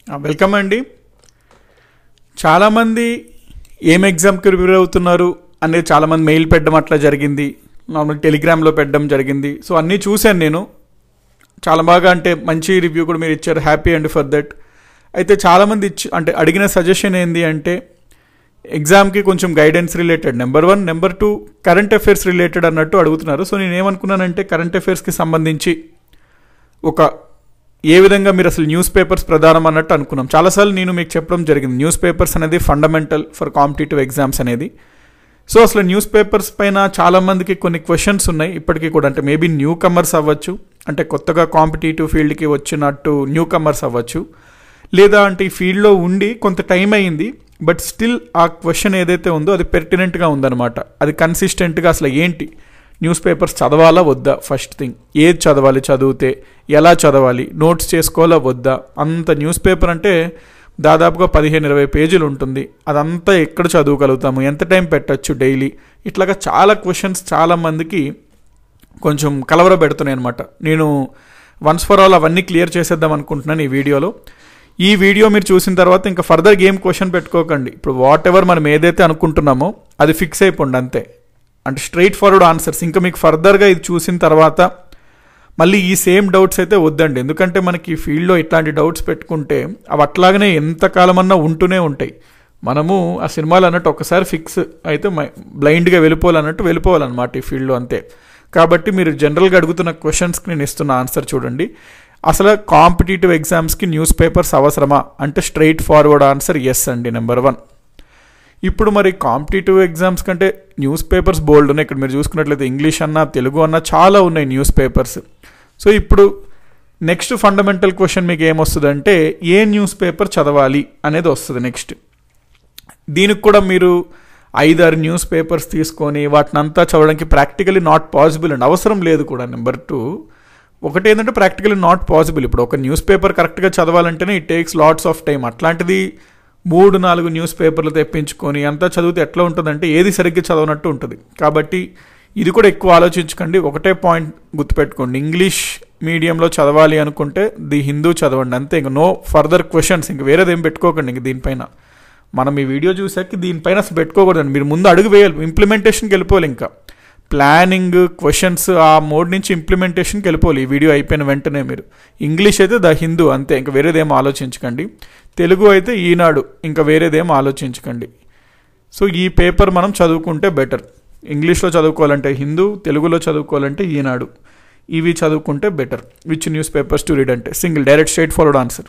Welcome అండి. చాలామంది ఏం ఎగ్జామ్కి ప్రిపేర్ అవుతున్నారు అనేది చాలామంది మెయిల్ పెట్టడం అట్లా జరిగింది, నార్మల్ టెలిగ్రామ్లో పెట్టడం జరిగింది. సో అన్నీ చూశాను నేను. చాలా బాగా అంటే మంచి రివ్యూ కూడా మీరు ఇచ్చారు, హ్యాపీ అండ్ ఫర్ దట్. అయితే చాలామంది అడిగిన సజెషన్ ఏంది అంటే ఎగ్జామ్కి కొంచెం guidance related number 1, number 2 current affairs related అన్నట్టు అడుగుతున్నారు. సో నేను ఏమనుకున్నానంటే కరెంట్ అఫైర్స్కి సంబంధించి ఏ విధంగా మీరు అసలు న్యూస్ పేపర్స్ ప్రధానం అన్నట్టు అనుకున్నాం. చాలాసార్లు నేను మీకు చెప్పడం జరిగింది, న్యూస్ పేపర్స్ అనేది ఫండమెంటల్ ఫర్ కాంపిటేటివ్ ఎగ్జామ్స్ అనేది. సో అసలు న్యూస్ పేపర్స్ పైన చాలామందికి కొన్ని క్వశ్చన్స్ ఉన్నాయి ఇప్పటికీ కూడా. అంటే మేబీ న్యూ కమర్స్ అవ్వచ్చు, అంటే కొత్తగా కాంపిటేటివ్ ఫీల్డ్కి వచ్చినట్టు న్యూ కమర్స్ అవ్వచ్చు, లేదా అంటే ఈ ఫీల్డ్లో ఉండి కొంత టైం అయ్యింది బట్ స్టిల్ ఆ క్వశ్చన్ ఏదైతే ఉందో అది పెర్టినెంట్గా ఉందన్నమాట. అది కన్సిస్టెంట్గా అసలు ఏంటి న్యూస్ పేపర్స్ చదవాలా వద్దా, ఫస్ట్ థింగ్ ఏది చదవాలి, చదివితే ఎలా చదవాలి, నోట్స్ చేసుకోవాలా వద్దా. అంత న్యూస్ పేపర్ అంటే దాదాపుగా 15-20 పేజీలు ఉంటుంది. అదంతా ఎక్కడ చదవగలుగుతాము, ఎంత టైం పెట్టచ్చు డైలీ, ఇట్లాగా చాలా క్వశ్చన్స్ చాలామందికి కొంచెం కలవరబెడుతున్నాయి అనమాట. నేను వన్స్ ఫర్ ఆల్ అవన్నీ క్లియర్ చేసేద్దాం అనుకుంటున్నాను ఈ వీడియోలో. ఈ వీడియో మీరు చూసిన తర్వాత ఇంకా ఫర్దర్ గేమ్ క్వశ్చన్ పెట్టుకోకండి. ఇప్పుడు వాట్ ఎవర్ మనం ఏదైతే అనుకుంటున్నామో అది ఫిక్స్ అయిపోండి అంతే. అంటే స్ట్రైట్ ఫార్వర్డ్ ఆన్సర్స్. ఇంకా మీకు ఫర్దర్గా ఇది చూసిన తర్వాత మళ్ళీ ఈ సేమ్ డౌట్స్ అయితే వద్దండి. ఎందుకంటే మనకి ఈ ఫీల్డ్లో ఇట్లాంటి డౌట్స్ పెట్టుకుంటే అవి అట్లాగనే ఎంతకాలమన్నా ఉంటూనే ఉంటాయి. మనము ఆ సినిమాలు అన్నట్టు ఒకసారి ఫిక్స్ అయితే బ్లైండ్గా వెళ్ళిపోవాలన్నమాట ఈ ఫీల్డ్లో అంతే. కాబట్టి మీరు జనరల్గా అడుగుతున్న క్వశ్చన్స్కి నేను ఇస్తున్న ఆన్సర్ చూడండి. అసలు కాంపిటేటివ్ ఎగ్జామ్స్కి న్యూస్ పేపర్స్ అవసరమా అంటే స్ట్రైట్ ఫార్వర్డ్ ఆన్సర్ ఎస్ అండి, నెంబర్ 1. ఇప్పుడు మరి కాంపిటేటివ్ ఎగ్జామ్స్ కంటే న్యూస్ పేపర్స్ బోల్డ్ ఉన్నాయి. ఇక్కడ మీరు చూసుకున్నట్లయితే ఇంగ్లీష్ అన్నా తెలుగు అన్నా చాలా ఉన్నాయి న్యూస్ పేపర్స్. సో ఇప్పుడు నెక్స్ట్ ఫండమెంటల్ క్వశ్చన్ మీకు ఏమొస్తుందంటే ఏ న్యూస్ పేపర్ చదవాలి అనేది వస్తుంది నెక్స్ట్. దీనికి కూడా మీరు 5-6 న్యూస్ పేపర్స్ తీసుకొని వాటిని అంతా చదవడానికి ప్రాక్టికలీ నాట్ పాసిబుల్ అండి, అవసరం లేదు కూడా. నెంబర్ 2 ఒకటి ఏంటంటే ప్రాక్టికలీ నాట్ పాసిబుల్. ఇప్పుడు ఒక న్యూస్ పేపర్ కరెక్ట్గా చదవాలంటేనే it takes lots of time. అట్లాంటిది 3-4 న్యూస్ పేపర్లు తెప్పించుకొని అంతా చదివితే ఎట్లా ఉంటుందంటే ఏది సరిగ్గా చదవనట్టు ఉంటుంది. కాబట్టి ఇది కూడా ఎక్కువ ఆలోచించకండి. ఒకటే పాయింట్ గుర్తుపెట్టుకోండి, ఇంగ్లీష్ మీడియంలో చదవాలి అనుకుంటే ది హిందూ చదవండి అంతే. ఇంక నో ఫర్దర్ క్వశ్చన్స్, ఇంక వేరేది ఏం పెట్టుకోకండి. ఇంక దీనిపైన మనం ఈ వీడియో చూసాక దీనిపైన అసలు పెట్టుకోకూడదండి. మీరు ముందు అడుగు వేయాలి, ఇంప్లిమెంటేషన్కి వెళ్ళిపోవాలి. ఇంకా ప్లానింగ్ క్వశ్చన్స్ ఆ మోడ్ నుంచి ఇంప్లిమెంటేషన్కి వెళ్ళిపోవాలి ఈ వీడియో అయిపోయిన వెంటనే. మీరు ఇంగ్లీష్ అయితే ద హిందూ అంతే, ఇంకా వేరేదేం ఆలోచించకండి. తెలుగు అయితే ఈనాడు, ఇంకా వేరేదేం ఆలోచించకండి. సో ఈ పేపర్ మనం చదువుకుంటే బెటర్. ఇంగ్లీష్లో చదువుకోవాలంటే హిందూ, తెలుగులో చదువుకోవాలంటే ఈనాడు. ఇవి చదువుకుంటే better. Which newspapers to read అంటే single direct straightforward answer.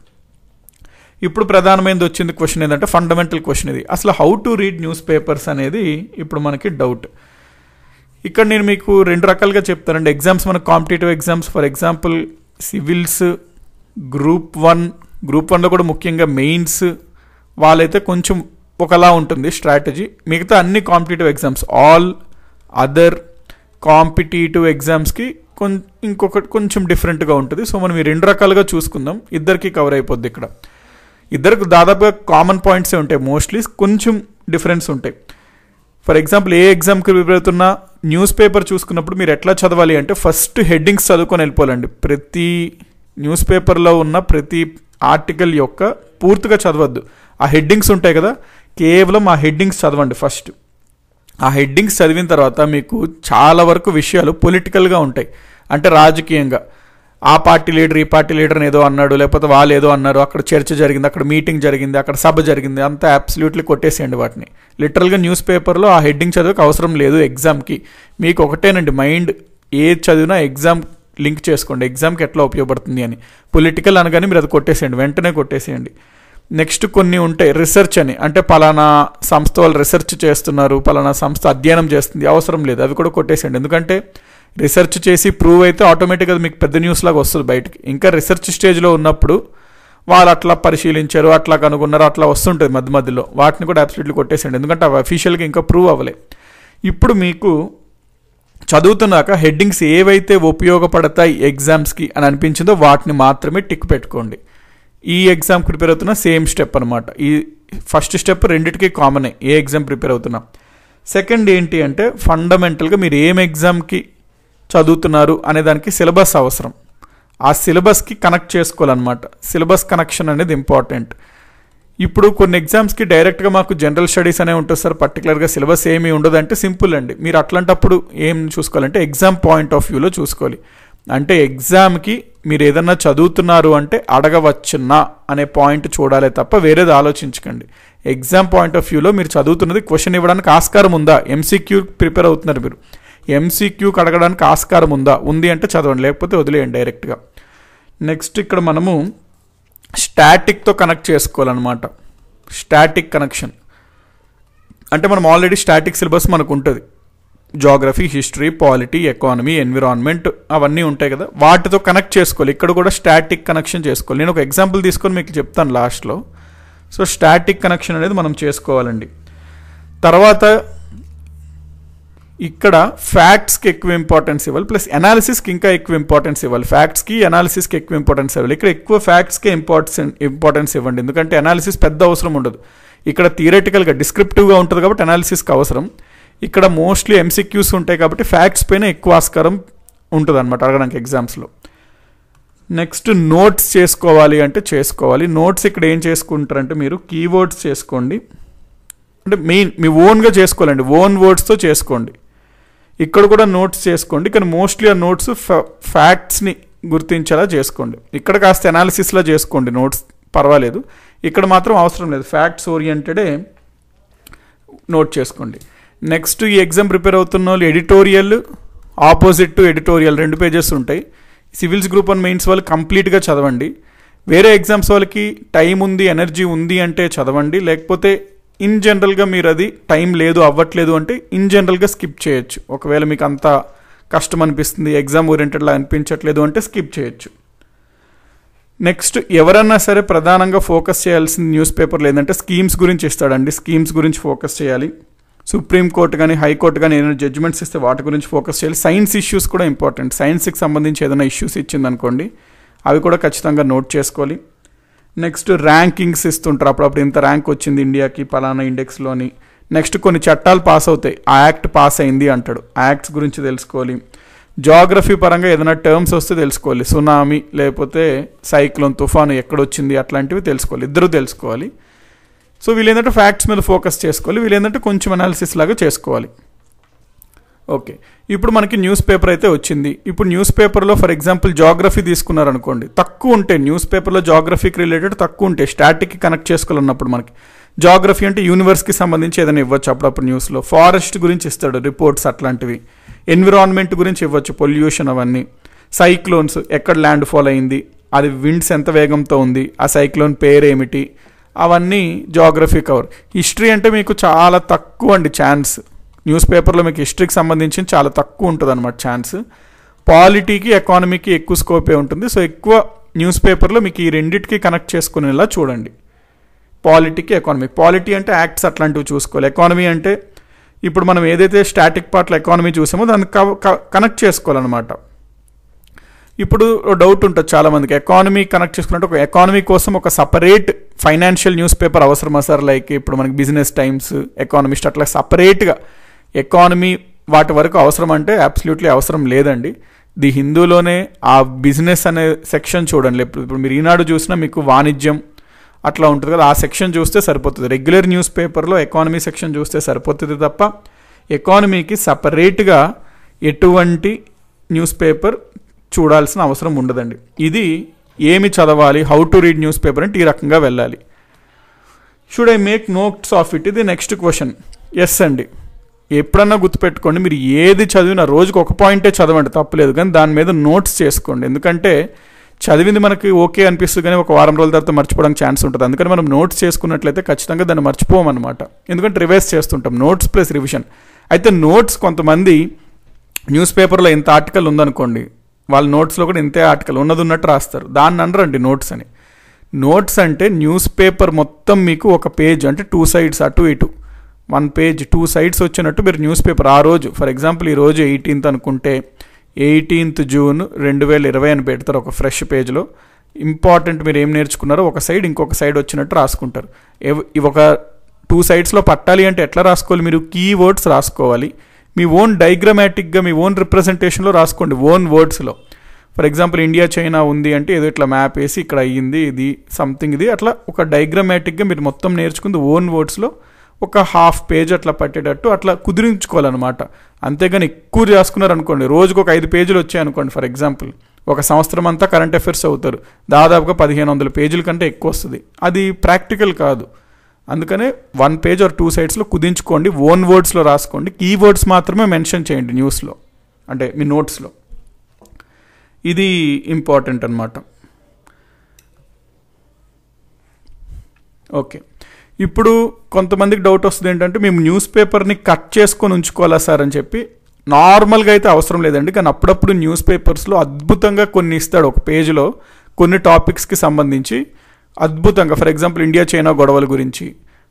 ఇప్పుడు ప్రధానమైనది వచ్చింది క్వశ్చన్ ఏంటంటే ఫండమెంటల్ క్వశ్చన్ ఇది. అసలు how to read newspapers అనేది ఇప్పుడు మనకి డౌట్. ఇక్కడ నేను మీకు 2 రకాలుగా చెప్తానండి. ఎగ్జామ్స్ మన competitive exams, for example civils, group 1లో కూడా ముఖ్యంగా మెయిన్స్ వాళ్ళైతే కొంచెం ఒకలా ఉంటుంది స్ట్రాటజీ. మిగతా అన్ని competitive exams, all other competitive ఎగ్జామ్స్కి ఇంకొకటి కొంచెం డిఫరెంట్గా ఉంటుంది. సో మనం ఈ 2 రకాలుగా చూసుకుందాం. ఇద్దరికి కవర్ అయిపోద్ది. ఇక్కడ ఇద్దరికి దాదాపుగా కామన్ పాయింట్సే ఉంటాయి, మోస్ట్లీ కొంచెం డిఫరెన్స్ ఉంటాయి. ఫర్ ఎగ్జాంపుల్ ఏ ఎగ్జామ్కి ప్రిపేర్ అవుతున్నా న్యూస్ పేపర్ చూసుకున్నప్పుడు మీరు ఎట్లా చదవాలి అంటే ఫస్ట్ హెడ్డింగ్స్ చదువుకొని వెళ్ళిపోవాలండి. ప్రతి న్యూస్ పేపర్లో ఉన్న ప్రతి ఆర్టికల్ యొక్క పూర్తిగా చదవద్దు. ఆ హెడ్డింగ్స్ ఉంటాయి కదా, కేవలం ఆ హెడ్డింగ్స్ చదవండి ఫస్ట్. ఆ హెడ్డింగ్స్ చదివిన తర్వాత మీకు చాలా వరకు విషయాలు పొలిటికల్గా ఉంటాయి. అంటే రాజకీయంగా ఆ పార్టీ లీడర్ ఈ పార్టీ లీడర్ ఏదో అన్నాడు, లేకపోతే వాళ్ళు ఏదో అన్నారు, అక్కడ చర్చ జరిగింది, అక్కడ మీటింగ్ జరిగింది, అక్కడ సభ జరిగింది, అంతా అబ్సల్యూట్లీ కొట్టేసేయండి వాటిని. లిటరల్గా న్యూస్ పేపర్లో ఆ హెడ్డింగ్ చదివక అవసరం లేదు ఎగ్జామ్కి. మీకు ఒకటేనండి మైండ్, ఏది చదివినా ఎగ్జామ్ లింక్ చేసుకోండి, ఎగ్జామ్కి ఎట్లా ఉపయోగపడుతుంది అని. పొలిటికల్ అనగానే మీరు అది కొట్టేసేయండి, వెంటనే కొట్టేసేయండి. నెక్స్ట్ కొన్ని ఉంటాయి రీసెర్చ్ అని, అంటే పలానా సంస్థ వాళ్ళు రీసెర్చ్ చేస్తున్నారు, పలానా సంస్థ అధ్యయనం చేస్తుంది, అవసరం లేదు, అవి కూడా కొట్టేసేయండి. ఎందుకంటే రీసెర్చ్ చేసి ప్రూవ్ అయితే ఆటోమేటిక్గా మీకు పెద్ద న్యూస్ లాగా వస్తుంది బయటికి. ఇంకా రీసెర్చ్ స్టేజ్లో ఉన్నప్పుడు వాళ్ళు అట్లా పరిశీలించారు, అట్లా కనుగొన్నారు, అట్లా వస్తుంటుంది మధ్యలో, వాటిని కూడా అబ్సల్యూట్లీ కొట్టేసేయండి. ఎందుకంటే అవి అఫీషియల్గా ఇంకా ప్రూవ్ అవ్వలే. ఇప్పుడు మీకు చదువుతున్నాక హెడ్డింగ్స్ ఏవైతే ఉపయోగపడతాయి ఎగ్జామ్స్కి అని అనిపించిందో వాటిని మాత్రమే టిక్ పెట్టుకోండి. ఈ ఎగ్జామ్కి ప్రిపేర్ అవుతున్నా సేమ్ స్టెప్ అనమాట. ఈ ఫస్ట్ స్టెప్ రెండింటికి కామనే ఏ ఎగ్జామ్ ప్రిపేర్ అవుతున్నా. సెకండ్ ఏంటి అంటే ఫండమెంటల్గా మీరు ఏం ఎగ్జామ్కి చదువుతున్నారు అనే దానికి సిలబస్ అవసరం. ఆ సిలబస్కి కనెక్ట్ చేసుకోవాలన్నమాట. సిలబస్ కనెక్షన్ అనేది ఇంపార్టెంట్. ఇప్పుడు కొన్ని ఎగ్జామ్స్కి డైరెక్ట్గా మాకు జనరల్ స్టడీస్ అనే ఉంటుంది సార్, పర్టికులర్గా సిలబస్ ఏమీ ఉండదు అంటే సింపుల్ అండి. మీరు అట్లాంటప్పుడు ఏం చూసుకోవాలంటే ఎగ్జామ్ పాయింట్ ఆఫ్ వ్యూలో చూసుకోవాలి. అంటే ఎగ్జామ్కి మీరు ఏదన్నా చదువుతున్నారు అంటే అడగవచ్చునా అనే పాయింట్ చూడాలి తప్ప వేరేది ఆలోచించకండి. ఎగ్జామ్ పాయింట్ ఆఫ్ వ్యూలో మీరు చదువుతున్నది క్వశ్చన్ ఇవ్వడానికి ఆస్కారం ఉందా, ఎంసీక్యూ ప్రిపేర్ అవుతున్నారు మీరు, ఎంసీక్యూకి అడగడానికి ఆస్కారం ఉందా, ఉంది అంటే చదవండి, లేకపోతే వదిలేయండి డైరెక్ట్గా. నెక్స్ట్ ఇక్కడ మనము స్టాటిక్తో కనెక్ట్ చేసుకోవాలన్నమాట. స్టాటిక్ కనెక్షన్ అంటే మనం ఆల్రెడీ స్టాటిక్ సిలబస్ మనకు ఉంటుంది, geography, history, polity, economy, environment అవన్నీ ఉంటాయి కదా, వాటితో కనెక్ట్ చేసుకోవాలి. ఇక్కడ కూడా స్టాటిక్ కనెక్షన్ చేసుకోవాలి. నేను ఒక ఎగ్జాంపుల్ తీసుకొని మీకు చెప్తాను లాస్ట్లో. సో స్టాటిక్ కనెక్షన్ అనేది మనం చేసుకోవాలండి. తర్వాత ఇక్కడ ఫ్యాక్ట్స్కి ఎక్కువ ఇంపార్టెన్స్ ఇవ్వాలి, ప్లస్ అనాలిసిస్కి ఇంకా ఎక్కువ ఇంపార్టెన్స్ ఇవ్వాలి. ఫ్యాక్ట్స్కి అనాలిసిస్కి ఎక్కువ ఇంపార్టెన్స్ ఇవ్వాలి. ఇక్కడ ఎక్కువ ఫ్యాక్ట్స్కే ఇంపార్టెన్స్ ఇవ్వండి, ఎందుకంటే అనాలిసిస్ పెద్ద అవసరం ఉండదు. ఇక్కడ థియరటికల్గా డిస్క్రిప్టివ్గా ఉంటుంది కాబట్టి అనాలిసిస్కి అవసరం. ఇక్కడ మోస్ట్లీ ఎంసీక్యూస్ ఉంటాయి కాబట్టి ఫ్యాక్ట్స్ పైన ఎక్కువ ఆస్కారం ఉంటుంది అనమాట అడగడానికి ఎగ్జామ్స్లో. నెక్స్ట్ నోట్స్ చేసుకోవాలి అంటే చేసుకోవాలి. నోట్స్ ఇక్కడ ఏం చేసుకుంటారంటే మీరు కీవర్డ్స్ చేసుకోండి, అంటే మీ ఓన్గా చేసుకోవాలండి, ఓన్ వర్డ్స్తో చేసుకోండి. ఇక్కడ కూడా నోట్స్ చేసుకోండి, కానీ మోస్ట్లీ ఆ నోట్స్ ఫ్యాక్ట్స్ని గుర్తించేలా చేసుకోండి. ఇక్కడ కాస్త అనాలిసిస్లా చేసుకోండి నోట్స్, పర్వాలేదు. ఇక్కడ మాత్రం అవసరం లేదు, ఫ్యాక్ట్స్ ఓరియంటెడే నోట్ చేసుకోండి. నెక్స్ట్ ఈ ఎగ్జామ్ ప్రిపేర్ అవుతున్న వాళ్ళు editorial, opposite to editorial 2 pages ఉంటాయి. సివిల్స్ గ్రూప్ 1 మెయిన్స్ వాళ్ళు కంప్లీట్గా చదవండి. వేరే ఎగ్జామ్స్ వాళ్ళకి టైం ఉంది, ఎనర్జీ ఉంది అంటే చదవండి, లేకపోతే ఇన్ జనరల్గా మీరు అది టైం లేదు, అవ్వట్లేదు అంటే ఇన్ జనరల్గా స్కిప్ చేయొచ్చు. ఒకవేళ మీకు అంత కష్టం అనిపిస్తుంది, ఎగ్జామ్ ఓరియంటెడ్లా అనిపించట్లేదు అంటే స్కిప్ చేయొచ్చు. నెక్స్ట్ ఎవరన్నా సరే ప్రధానంగా ఫోకస్ చేయాల్సిన న్యూస్ పేపర్లు ఏంటంటే స్కీమ్స్ గురించి ఇస్తాడండి, స్కీమ్స్ గురించి ఫోకస్ చేయాలి. సుప్రీంకోర్టు కానీ హైకోర్టు కానీ ఏదైనా జడ్జిమెంట్స్ ఇస్తే వాటి గురించి ఫోకస్ చేయాలి. సైన్స్ ఇష్యూస్ కూడా ఇంపార్టెంట్, సైన్స్కి సంబంధించి ఏదైనా ఇష్యూస్ ఇచ్చిందనుకోండి అవి కూడా ఖచ్చితంగా నోట్ చేసుకోవాలి. నెక్స్ట్ ర్యాంకింగ్స్ ఇస్తుంటారు, అప్పుడప్పుడు ఇంత ర్యాంక్ వచ్చింది ఇండియాకి పలానా ఇండెక్స్లోని. నెక్స్ట్ కొన్ని చట్టాలు పాస్ అవుతాయి, ఆ యాక్ట్ పాస్ అయింది అంటాడు, ఆ యాక్ట్స్ గురించి తెలుసుకోవాలి. జాగ్రఫీ పరంగా ఏదైనా టర్మ్స్ వస్తే తెలుసుకోవాలి, సునామీ లేకపోతే సైక్లోన్, తుఫాను ఎక్కడొచ్చింది అట్లాంటివి తెలుసుకోవాలి, ఇద్దరు తెలుసుకోవాలి. సో వీళ్ళేంటంటే ఫ్యాక్ట్స్ మీద ఫోకస్ చేసుకోవాలి, వీళ్ళేంటంటే కొంచెం అనాలిసిస్ లాగా చేసుకోవాలి. ఓకే, ఇప్పుడు మనకి న్యూస్ పేపర్ అయితే వచ్చింది. ఇప్పుడు న్యూస్ పేపర్లో ఫర్ ఎగ్జాంపుల్ జాగ్రఫీ తీసుకున్నారనుకోండి, తక్కువ ఉంటాయి న్యూస్ పేపర్లో జాగ్రఫీకి రిలేటెడ్ తక్కువ ఉంటాయి. స్టాటిక్కి కనెక్ట్ చేసుకోవాలన్నప్పుడు మనకి జాగ్రఫీ అంటే యూనివర్స్కి సంబంధించి ఏదైనా ఇవ్వచ్చు అప్పుడప్పుడు న్యూస్లో. ఫారెస్ట్ గురించి ఇస్తాడు రిపోర్ట్స్ అట్లాంటివి, ఎన్విరాన్మెంట్ గురించి ఇవ్వచ్చు, పొల్యూషన్ అవన్నీ. సైక్లోన్స్ ఎక్కడ ల్యాండ్ ఫాల్ అయింది, అది విండ్స్ ఎంత వేగంతో ఉంది, ఆ సైక్లోన్ పేరు ఏమిటి, అవన్నీ జాగ్రఫీ కవర్. హిస్టరీ అంటే మీకు చాలా తక్కువ అండి ఛాన్స్, న్యూస్ పేపర్లో మీకు హిస్టరీకి సంబంధించి చాలా తక్కువ ఉంటుంది అనమాట ఛాన్స్. పాలిటీకి ఎకానమీకి ఎక్కువ స్కోపే ఉంటుంది. సో ఎక్కువ న్యూస్ పేపర్లో మీకు ఈ రెండింటికి కనెక్ట్ చేసుకునేలా చూడండి, పాలిటీకి ఎకానమీ. పాలిటీ అంటే యాక్ట్స్ అట్లాంటివి చూసుకోవాలి, ఎకానమీ అంటే ఇప్పుడు మనం ఏదైతే స్టాటిక్ పార్ట్లో ఎకానమీ చూసామో దాన్ని కనెక్ట్ చేసుకోవాలన్నమాట. ఇప్పుడు డౌట్ ఉంటుంది చాలామందికి, ఎకానమీ కనెక్ట్ చేసుకున్నట్టు ఒక ఎకానమీ కోసం ఒక సపరేట్ ఫైనాన్షియల్ న్యూస్ పేపర్ అవసరమా సార్? లైక్ ఇప్పుడు మనకి బిజినెస్ టైమ్స్, ఎకానమిస్ట్ అట్లా సపరేట్గా ఎకానమీ వాటి వరకు అవసరం అంటే అబ్సల్యూట్లీ అవసరం లేదండి. ది హిందూలోనే ఆ బిజినెస్ అనే సెక్షన్ చూడండి. ఇప్పుడు మీరు ఈనాడు చూసినా మీకు వాణిజ్యం అట్లా ఉంటుంది కదా, ఆ సెక్షన్ చూస్తే సరిపోతుంది. రెగ్యులర్ న్యూస్ పేపర్లో ఎకానమీ సెక్షన్ చూస్తే సరిపోతుంది తప్ప ఎకానమీకి సపరేట్గా ఎటువంటి న్యూస్ పేపర్ చూడాల్సిన అవసరం ఉండదండి. ఇది ఏమి చదవాలి, how to read news paper అంటే ఈ రకంగా వెళ్ళాలి. Should I make notes of it, ఇది నెక్స్ట్ క్వశ్చన్. ఎస్ అండి, ఎప్పుడన్నా గుర్తుపెట్టుకోండి, మీరు ఏది చదివినా రోజుకి ఒక పాయింటే చదవండి తప్పలేదు, కానీ దాని మీద నోట్స్ చేసుకోండి. ఎందుకంటే చదివింది మనకి ఓకే అనిపిస్తుంది కానీ ఒక వారం రోజుల తర్వాత మర్చిపోవడానికి ఛాన్స్ ఉంటుంది. అందుకని మనం నోట్స్ చేసుకున్నట్లయితే ఖచ్చితంగా దాన్ని మర్చిపోమన్నమాట, ఎందుకంటే రివైజ్ చేస్తుంటాం. Notes plus revision. అయితే నోట్స్ కొంతమంది న్యూస్ పేపర్లో ఇంత ఆర్టికల్ ఉందనుకోండి, వాళ్ళ నోట్స్లో కూడా ఇంతే ఆర్టికల్ ఉన్నట్టు రాస్తారు, దాన్ని అనరండి నోట్స్ అని. నోట్స్ అంటే న్యూస్ పేపర్ మొత్తం మీకు ఒక పేజ్ అంటే 2 sides అటు ఇటు 1 page 2 sides వచ్చినట్టు మీరు న్యూస్ పేపర్ ఆ రోజు, ఫర్ ఎగ్జాంపుల్ ఈ రోజు 18th అనుకుంటే 18th June 2020 అని పెడతారు ఒక ఫ్రెష్ పేజ్లో. ఇంపార్టెంట్ మీరు ఏం నేర్చుకున్నారో ఒక సైడ్ ఇంకొక సైడ్ వచ్చినట్టు రాసుకుంటారు. ఇవి ఒక 2 sidesలో పట్టాలి అంటే ఎట్లా రాసుకోవాలి, మీరు కీవర్డ్స్ రాసుకోవాలి, మీ ఓన్ డయాగ్రమాటిక్గా మీ ఓన్ రిప్రజెంటేషన్లో రాసుకోండి, ఓన్ వర్డ్స్లో. ఫర్ ఎగ్జాంపుల్ ఇండియా చైనా ఉంది అంటే ఏదో ఇట్లా మ్యాప్ వేసి ఇక్కడ అయ్యింది ఇది సంథింగ్ ఇది అట్లా ఒక డయాగ్రమాటిక్గా మీరు మొత్తం నేర్చుకుంది ఓన్ వర్డ్స్లో ఒక హాఫ్ పేజ్ అట్లా పట్టేటట్టు అట్లా కుదిరించుకోవాలన్నమాట. అంతేగాని ఎక్కువ చేసుకున్నారనుకోండి, రోజుకు ఒక 5 పేజీలు వచ్చాయనుకోండి ఫర్ ఎగ్జాంపుల్, ఒక సంవత్సరం అంతా కరెంట్ అఫైర్స్ అవుతారు, దాదాపుగా 1500 పేజీల కంటే ఎక్కువ వస్తుంది. అది ప్రాక్టికల్ కాదు. అందుకనే 1 పేజ్ ఆర్ 2 సైడ్స్లో కుదించుకోండి, ఓన్ వర్డ్స్లో రాసుకోండి, కీవర్డ్స్ మాత్రమే మెన్షన్ చేయండి న్యూస్లో, అంటే మీ నోట్స్లో. ఇది ఇంపార్టెంట్ అన్నమాట. ఓకే, ఇప్పుడు కొంతమందికి డౌట్ వస్తుంది ఏంటంటే మేము న్యూస్ పేపర్ని కట్ చేసుకొని ఉంచుకోవాలా సార్ అని చెప్పి. నార్మల్గా అయితే అవసరం లేదండి, కానీ అప్పుడప్పుడు న్యూస్ పేపర్స్లో అద్భుతంగా కొన్ని ఇస్తాడు ఒక పేజీలో కొన్ని టాపిక్స్కి సంబంధించి అద్భుతంగా. ఫర్ ఎగ్జాంపుల్ ఇండియా చైనా గొడవల గురించి,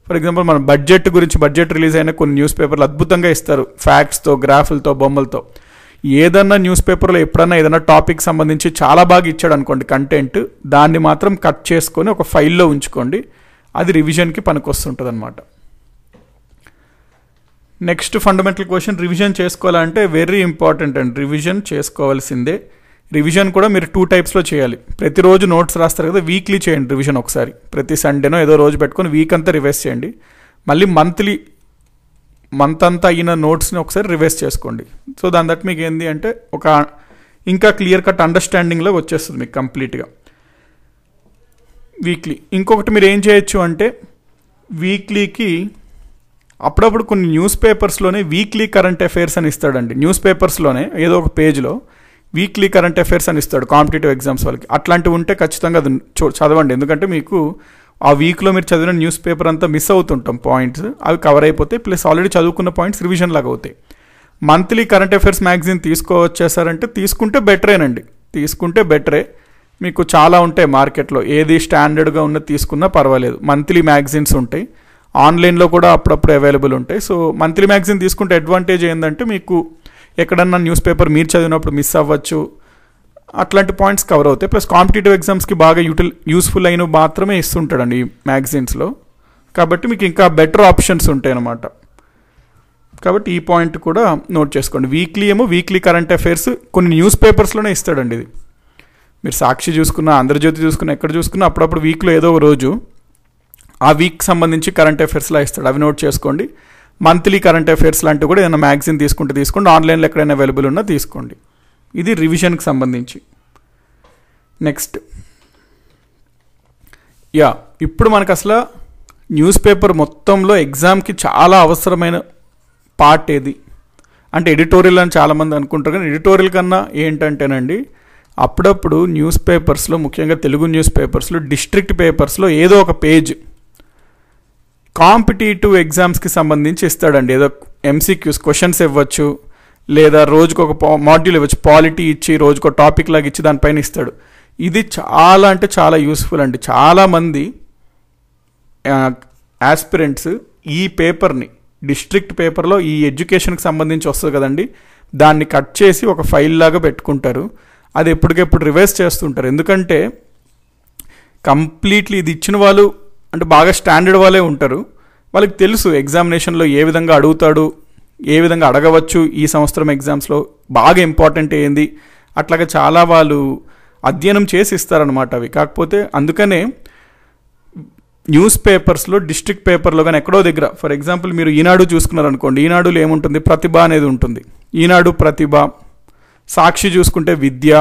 ఫర్ ఎగ్జాంపుల్ మన బడ్జెట్ రిలీజ్ అయిన కొన్ని న్యూస్ పేపర్లు అద్భుతంగా ఇస్తారు, ఫ్యాక్ట్స్తో, గ్రాఫులతో, బొమ్మలతో. ఏదన్నా న్యూస్ పేపర్లో ఎప్పుడన్నా ఏదైనా టాపిక్ సంబంధించి చాలా బాగా ఇచ్చాడు అనుకోండి కంటెంట్, దాన్ని మాత్రం కట్ చేసుకొని ఒక ఫైల్లో ఉంచుకోండి, అది రివిజన్కి పనికొస్తుంటుంది అనమాట. నెక్స్ట్ ఫండమెంటల్ క్వశ్చన్, రివిజన్ చేసుకోవాలంటే వెరీ ఇంపార్టెంట్ అండి, రివిజన్ చేసుకోవాల్సిందే. రివిజన్ కూడా మీరు 2 టైప్స్లో చేయాలి. ప్రతిరోజు నోట్స్ రాస్తారు కదా, వీక్లీ చేయండి రివిజన్ ఒకసారి, ప్రతి సండేనో ఏదో రోజు పెట్టుకొని వీక్ అంతా రివైజ్ చేయండి. మళ్ళీ మంత్ అంతా అయిన నోట్స్ని ఒకసారి రివైజ్ చేసుకోండి. సో దాని బట్టి మీకు ఏంటి అంటే ఒక ఇంకా క్లియర్ కట్ అండర్స్టాండింగ్లో వచ్చేస్తుంది మీకు కంప్లీట్గా వీక్లీ. ఇంకొకటి మీరు ఏం చేయొచ్చు అంటే వీక్లీకి అప్పుడప్పుడు కొన్ని న్యూస్ పేపర్స్లోనే వీక్లీ కరెంట్ అఫైర్స్ అని ఇస్తాడండి. న్యూస్ పేపర్స్లోనే ఏదో ఒక పేజ్లో వీక్లీ కరెంట్ అఫైర్స్ అని ఇస్తాడు కాంపిటేటివ్ ఎగ్జామ్స్ వాళ్ళకి. అట్లాంటివి ఉంటే ఖచ్చితంగా అది చదవండి, ఎందుకంటే మీకు ఆ వీక్లో మీరు చదివిన న్యూస్ పేపర్ అంతా మిస్ అవుతుంటాం పాయింట్స్, అవి కవర్ అయిపోతాయి, ప్లస్ ఆల్రెడీ చదువుకున్న పాయింట్స్ రివిజన్ లాగా అవుతాయి. మంత్లీ కరెంట్ అఫైర్స్ మ్యాగజైన్ తీసుకొచ్చేసారంటే తీసుకుంటే బెటరే. మీకు చాలా ఉంటాయి మార్కెట్లో, ఏది స్టాండర్డ్గా ఉన్నది తీసుకున్నా పర్వాలేదు. మంత్లీ మ్యాగజైన్స్ ఉంటాయి, ఆన్లైన్లో కూడా అప్పుడప్పుడు అవైలబుల్ ఉంటాయి. సో మంత్లీ మ్యాగజైన్ తీసుకుంటే అడ్వాంటేజ్ ఏంటంటే మీకు ఎక్కడన్నా న్యూస్ పేపర్ మీరు చదివినప్పుడు మిస్ అవ్వచ్చు, అట్లాంటి పాయింట్స్ కవర్ అవుతాయి. ప్లస్ కాంపిటేటివ్ ఎగ్జామ్స్కి బాగా యూస్ఫుల్ అయినవి మాత్రమే ఇస్తుంటాడండి ఈ మ్యాగజైన్స్లో, కాబట్టి మీకు ఇంకా బెటర్ ఆప్షన్స్ ఉంటాయి అన్నమాట. కాబట్టి ఈ పాయింట్ కూడా నోట్ చేసుకోండి. వీక్లీ కరెంట్ అఫైర్స్ కొన్ని న్యూస్ పేపర్స్లోనే ఇస్తాడండి. ఇది మీరు సాక్షి చూసుకున్నా, ఆంధ్రజ్యోతి చూసుకున్నా, ఎక్కడ చూసుకున్నా అప్పుడప్పుడు వీక్లో ఏదో ఒక రోజు ఆ వీక్ సంబంధించి కరెంట్ అఫైర్స్లా ఇస్తాడు, అవి నోట్ చేసుకోండి. మంత్లీ కరెంట్ అఫైర్స్ లాంటివి కూడా ఏదైనా మ్యాగజైన్ తీసుకోండి, ఆన్లైన్లో ఎక్కడైనా అవైలబుల్ ఉన్నా తీసుకోండి. ఇది రివిజన్కి సంబంధించి. నెక్స్ట్ ఇప్పుడు మనకు అసలు న్యూస్ పేపర్ మొత్తంలో ఎగ్జామ్కి చాలా అవసరమైన పార్ట్ ఏది అంటే ఎడిటోరియల్ అని చాలామంది అనుకుంటారు, కానీ ఎడిటోరియల్ కన్నా ఏంటంటేనండి అప్పుడప్పుడు న్యూస్ పేపర్స్లో, ముఖ్యంగా తెలుగు న్యూస్ పేపర్స్లో, డిస్ట్రిక్ట్ పేపర్స్లో ఏదో ఒక పేజ్ కాంపిటేటివ్ ఎగ్జామ్స్కి సంబంధించి ఇస్తాడండి. ఏదో ఎంసీక్యూస్ క్వశ్చన్స్ ఇవ్వచ్చు, లేదా రోజుకు ఒక మాడ్యూల్ ఇవ్వచ్చు, పాలిటీ ఇచ్చి రోజుకు ఒక టాపిక్ లాగా ఇచ్చి దానిపైన ఇస్తాడు. ఇది చాలా అంటే చాలా యూస్ఫుల్ అండి. చాలామంది ఆస్పిరెంట్స్ ఈ పేపర్ని, డిస్ట్రిక్ట్ పేపర్లో ఈ ఎడ్యుకేషన్కి సంబంధించి వస్తుంది కదండి, దాన్ని కట్ చేసి ఒక ఫైల్ లాగా పెట్టుకుంటారు, అది ఎప్పటికెప్పుడు రివైజ్ చేస్తుంటారు. ఎందుకంటే కంప్లీట్లీ ఇది ఇచ్చిన వాళ్ళు అంటే బాగా స్టాండర్డ్ వాళ్ళే ఉంటారు, వాళ్ళకి తెలుసు ఎగ్జామినేషన్లో ఏ విధంగా అడుగుతాడు, ఏ విధంగా అడగవచ్చు, ఈ సంవత్సరం ఎగ్జామ్స్లో బాగా ఇంపార్టెంట్ ఏంది, అట్లాగా చాలా వాళ్ళు అధ్యయనం చేసి ఇస్తారనమాట అవి. కాకపోతే అందుకనే న్యూస్ పేపర్స్లో, డిస్ట్రిక్ట్ పేపర్లో కానీ ఎక్కడో దగ్గర, ఫర్ ఎగ్జాంపుల్ మీరు ఈనాడు చూసుకున్నారనుకోండి, ఈనాడులో ఏముంటుంది, ప్రతిభ అనేది ఉంటుంది. ఈనాడు ప్రతిభ, సాక్షి చూసుకుంటే విద్య.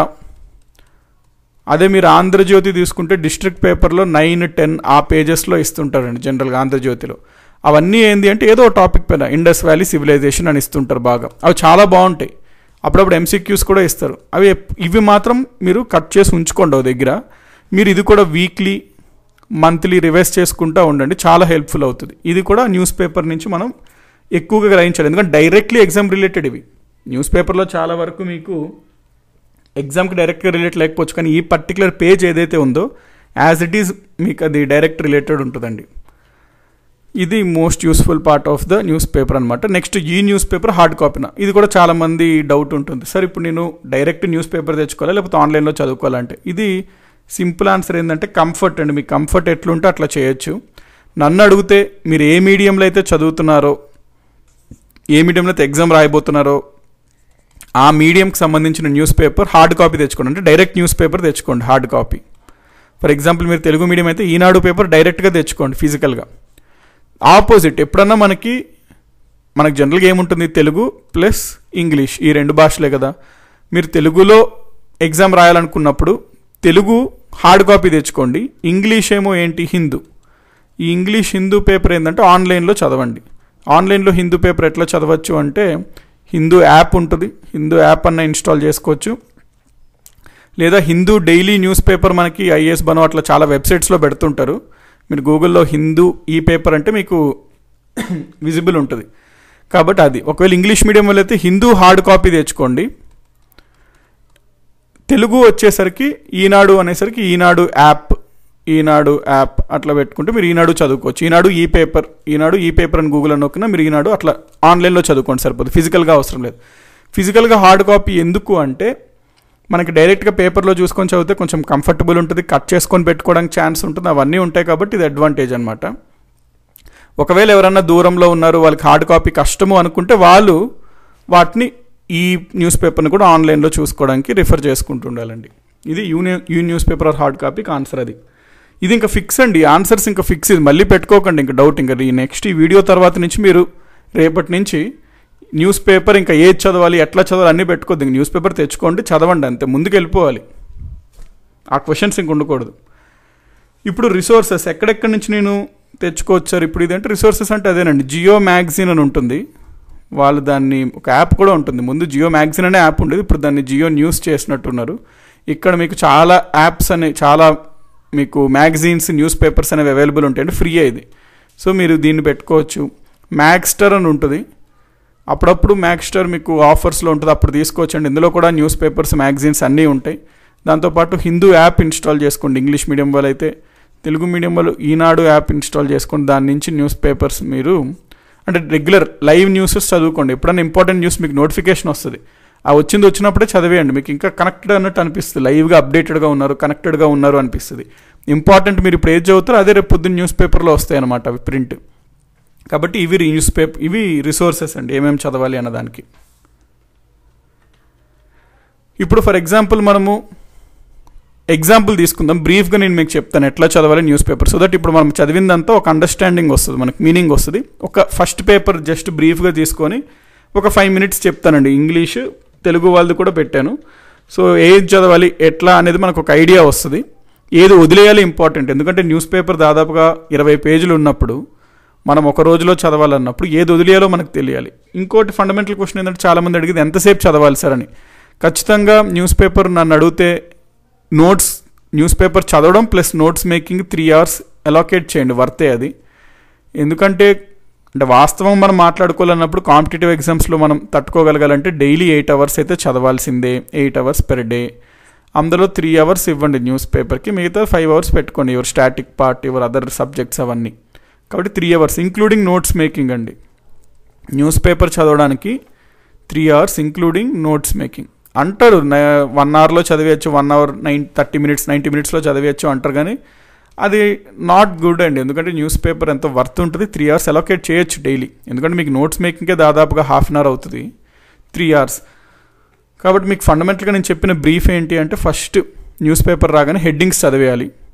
అదే మీరు ఆంధ్రజ్యోతి తీసుకుంటే డిస్ట్రిక్ట్ పేపర్లో 9, 10 ఆ పేజెస్లో ఇస్తుంటారండి జనరల్గా ఆంధ్రజ్యోతిలో. అవన్నీ ఏంది అంటే ఏదో టాపిక్ పైన ఇండస్ వ్యాలీ సివిలైజేషన్ అని ఇస్తుంటారు బాగా, అవి చాలా బాగుంటాయి. అప్పుడప్పుడు ఎంసీక్యూస్ కూడా ఇస్తారు, ఇవి మాత్రం మీరు కట్ చేసి ఉంచుకోండి ఒక దగ్గర. మీరు ఇది కూడా వీక్లీ, మంత్లీ రివైజ్ చేసుకుంటూ ఉండండి, చాలా హెల్ప్ఫుల్ అవుతుంది. ఇది కూడా న్యూస్ పేపర్ నుంచి మనం ఎక్కువగా గ్రహించాలి, ఎందుకంటే డైరెక్ట్లీ ఎగ్జామ్ రిలేటెడ్ ఇవి. న్యూస్ పేపర్లో చాలా వరకు మీకు ఎగ్జామ్కి డైరెక్ట్గా రిలేట్ లేకపోవచ్చు, కానీ ఈ పర్టికులర్ పేజ్ ఏదైతే ఉందో యాజ్ ఇట్ ఈజ్ మీకు అది డైరెక్ట్ రిలేటెడ్ ఉంటుందండి. ఇది most useful part of the news paper అనమాట. నెక్స్ట్ ఈ న్యూస్ పేపర్ హార్డ్ కాపీనా, ఇది కూడా చాలామంది డౌట్ ఉంటుంది. సార్ ఇప్పుడు నేను డైరెక్ట్ న్యూస్ పేపర్ తెచ్చుకోవాలా లేకపోతే ఆన్లైన్లో చదువుకోవాలంటే, ఇది సింపుల్ ఆన్సర్ ఏంటంటే కంఫర్ట్ అండి. మీకు కంఫర్ట్ ఎట్లుంటే అట్లా చేయొచ్చు. నన్ను అడిగితే మీరు ఏ మీడియంలో అయితే చదువుతున్నారో, ఏ మీడియంలో అయితే ఎగ్జామ్ రాయబోతున్నారో ఆ మీడియంకి సంబంధించిన న్యూస్ పేపర్ హార్డ్ కాపీ తెచ్చుకోండి, అంటే డైరెక్ట్ న్యూస్ పేపర్ తెచ్చుకోండి హార్డ్ కాపీ. ఫర్ ఎగ్జాంపుల్ మీరు తెలుగు మీడియం అయితే ఈనాడు పేపర్ డైరెక్ట్గా తెచ్చుకోండి ఫిజికల్గా. ఆపోజిట్ ఎప్పుడన్నా మనకు జనరల్గా ఏముంటుంది, తెలుగు ప్లస్ ఇంగ్లీష్ ఈ 2 భాషలే కదా. మీరు తెలుగులో ఎగ్జామ్ రాయాలనుకున్నప్పుడు తెలుగు హార్డ్ కాపీ తెచ్చుకోండి, ఇంగ్లీష్ ఏమో ఏంటి హిందూ. ఈ ఇంగ్లీష్ హిందూ పేపర్ ఏంటంటే ఆన్లైన్లో చదవండి. ఆన్లైన్లో హిందూ పేపర్ ఎట్లా చదవచ్చు అంటే హిందూ యాప్ ఉంటుంది, హిందూ యాప్ అన్న ఇన్స్టాల్ చేసుకోవచ్చు. లేదా హిందూ డైలీ న్యూస్ పేపర్ మనకి ఐఏఎస్ బనో అట్లా చాలా వెబ్సైట్స్లో పెడుతుంటారు. మీరు గూగుల్లో హిందూ ఈ పేపర్ అంటే మీకు విజిబుల్ ఉంటుంది. కాబట్టి అది ఒకవేళ ఇంగ్లీష్ మీడియం వల్ల అయితే హిందూ హార్డ్ కాపీ తెచ్చుకోండి. తెలుగు వచ్చేసరికి ఈనాడు అనేసరికి ఈనాడు యాప్ అట్లా పెట్టుకుంటే మీరు ఈనాడు చదువుకోవచ్చు. ఈనాడు ఈ పేపర్ అని గూగుల్ అని నొక్కినా మీరు ఈనాడు అట్లా ఆన్లైన్లో చదువుకోండి సరిపోదు, ఫిజికల్గా అవసరం లేదు. ఫిజికల్గా హార్డ్ కాపీ ఎందుకు అంటే మనకి డైరెక్ట్గా పేపర్లో చూసుకొని చదివితే కొంచెం కంఫర్టబుల్ ఉంటుంది, కట్ చేసుకొని పెట్టుకోవడానికి ఛాన్స్ ఉంటుంది, అవన్నీ ఉంటాయి. కాబట్టి ఇది అడ్వాంటేజ్ అనమాట. ఒకవేళ ఎవరన్నా దూరంలో ఉన్నారు, వాళ్ళకి హార్డ్ కాపీ కష్టము అనుకుంటే వాళ్ళు వాటిని ఈ న్యూస్ పేపర్ని కూడా ఆన్లైన్లో చూసుకోవడానికి రిఫర్ చేసుకుంటూ ఉండాలండి. ఇది you newspaper or hard కాపీకి ఆన్సర్ అది. ఇది ఇంకా ఫిక్స్ అండి, ఆన్సర్స్ ఇంకా ఫిక్స్. ఇది మళ్ళీ పెట్టుకోకండి ఇంకా డౌట్. ఇంకా నెక్స్ట్ ఈ వీడియో తర్వాత నుంచి మీరు రేపటి నుంచి న్యూస్ పేపర్ ఇంకా ఏది చదవాలి ఎట్లా చదవాలి అన్నీ పెట్టుకోద్దు. ఇంక న్యూస్ పేపర్ తెచ్చుకోండి, చదవండి, అంతే. ముందుకు వెళ్ళిపోవాలి, ఆ క్వశ్చన్స్ ఇంక ఉండకూడదు. ఇప్పుడు రిసోర్సెస్ ఎక్కడెక్కడి నుంచి నేను తెచ్చుకోవచ్చారు. ఇప్పుడు ఇదంటే రిసోర్సెస్ అంటే అదేనండి, జియో మ్యాగజైన్ అని ఉంటుంది. వాళ్ళు దాన్ని ఒక యాప్ కూడా ఉంటుంది. ముందు జియో మ్యాగజైన్ అనే యాప్ ఉండేది, ఇప్పుడు దాన్ని జియో న్యూస్ చేసినట్టున్నారు. ఇక్కడ మీకు చాలా యాప్స్ చాలా మీకు మ్యాగజైన్స్ న్యూస్ పేపర్స్ అనేవి అవైలబుల్ ఉంటాయి, అంటే ఫ్రీ ఇది. సో మీరు దీన్ని పెట్టుకోవచ్చు. మ్యాగ్స్టర్ అని ఉంటుంది, అప్పుడప్పుడు మ్యాగ్స్టర్ మీకు ఆఫర్స్లో ఉంటుంది, అప్పుడు తీసుకోవచ్చండి. ఇందులో కూడా న్యూస్ పేపర్స్ మ్యాగజైన్స్ అన్నీ ఉంటాయి. దాంతోపాటు హిందూ యాప్ ఇన్స్టాల్ చేసుకోండి ఇంగ్లీష్ మీడియం వాళ్ళు అయితే. తెలుగు మీడియం వాళ్ళు ఈనాడు యాప్ ఇన్స్టాల్ చేసుకోండి, దాని నుంచి న్యూస్ పేపర్స్ మీరు అంటే రెగ్యులర్ లైవ్ న్యూసెస్ చదువుకోండి. ఎప్పుడైనా ఇంపార్టెంట్ న్యూస్ మీకు నోటిఫికేషన్ వస్తుంది, ఆ వచ్చినప్పుడే చదివేయండి. మీకు ఇంకా కనెక్టెడ్ అన్నట్టు అనిపిస్తుంది, లైవ్గా అప్డేటెడ్గా ఉన్నారు, కనెక్టెడ్గా ఉన్నారు అనిపిస్తుంది. ఇంపార్టెంట్ మీరు ఇప్పుడు ఏది చదువుతారో అదే రేపు పొద్దున్న న్యూస్ పేపర్లో వస్తాయి అన్నమాట, అవి ప్రింట్. కాబట్టి ఇవి రిసోర్సెస్ అండి ఏమేమి చదవాలి అన్నదానికి. ఇప్పుడు ఫర్ ఎగ్జాంపుల్ మనము ఎగ్జాంపుల్ తీసుకుందాం, బ్రీఫ్గా నేను మీకు చెప్తాను ఎట్లా చదవాలి న్యూస్ పేపర్. సో దట్ ఇప్పుడు మనం చదివిందంతా ఒక అండర్స్టాండింగ్ వస్తుంది, మనకు మీనింగ్ వస్తుంది. ఒక ఫస్ట్ పేపర్ జస్ట్ బ్రీఫ్గా తీసుకొని ఒక 5 minutes చెప్తానండి. ఇంగ్లీష్ తెలుగు వాళ్ళది కూడా పెట్టాను. సో ఏది చదవాలి ఎట్లా అనేది మనకు ఒక ఐడియా వస్తుంది. ఏది వదిలేయాలి ఇంపార్టెంట్, ఎందుకంటే న్యూస్ పేపర్ దాదాపుగా 20 pages ఉన్నప్పుడు మనం ఒక రోజులో చదవాలన్నప్పుడు ఏది వదిలేయాలో మనకు తెలియాలి. ఇంకోటి ఫండమెంటల్ క్వశ్చన్ ఏంటంటే చాలామంది అడిగేది ఎంతసేపు చదవాలి సార్ అని. ఖచ్చితంగా న్యూస్ పేపర్ నన్ను అడిగితే న్యూస్ పేపర్ చదవడం plus notes making 3 hours allocate చేయండి, వర్తే అది. ఎందుకంటే వాస్తవం మనం మాట్లాడుకోవాలన్నప్పుడు కాంపిటేటివ్ ఎగ్జామ్స్లో మనం తట్టుకోగలగాలంటే డైలీ 8 hours అయితే చదవాల్సిందే, 8 hours per day. అందులో 3 hours ఇవ్వండి న్యూస్ పేపర్కి, మిగతా 5 hours పెట్టుకోండి your static part, your other subjects అవన్నీ. కాబట్టి 3 hours ఇంక్లూడింగ్ నోట్స్ మేకింగ్ అండి. న్యూస్ పేపర్ చదవడానికి 3 hours ఇంక్లూడింగ్ నోట్స్ మేకింగ్. అంటారు 1 hourలో చదివేయచ్చు, 1 hour 30 minutes 90 minutesలో చదివేయచ్చు అంటారు, కానీ అది నాట్ గుడ్ అండి. ఎందుకంటే న్యూస్ పేపర్ ఎంతో వర్త్ ఉంటుంది. 3 hours అలొకేట్ చేయొచ్చు డైలీ, ఎందుకంటే మీకు నోట్స్ మేకింగ్కే దాదాపుగా 1/2 hour అవుతుంది, 3 hours. కాబట్టి మీకు ఫండమెంటల్గా నేను చెప్పిన బ్రీఫ్ ఏంటి అంటే ఫస్ట్ న్యూస్ పేపర్ రాగానే హెడ్డింగ్స్ చదివేయాలి.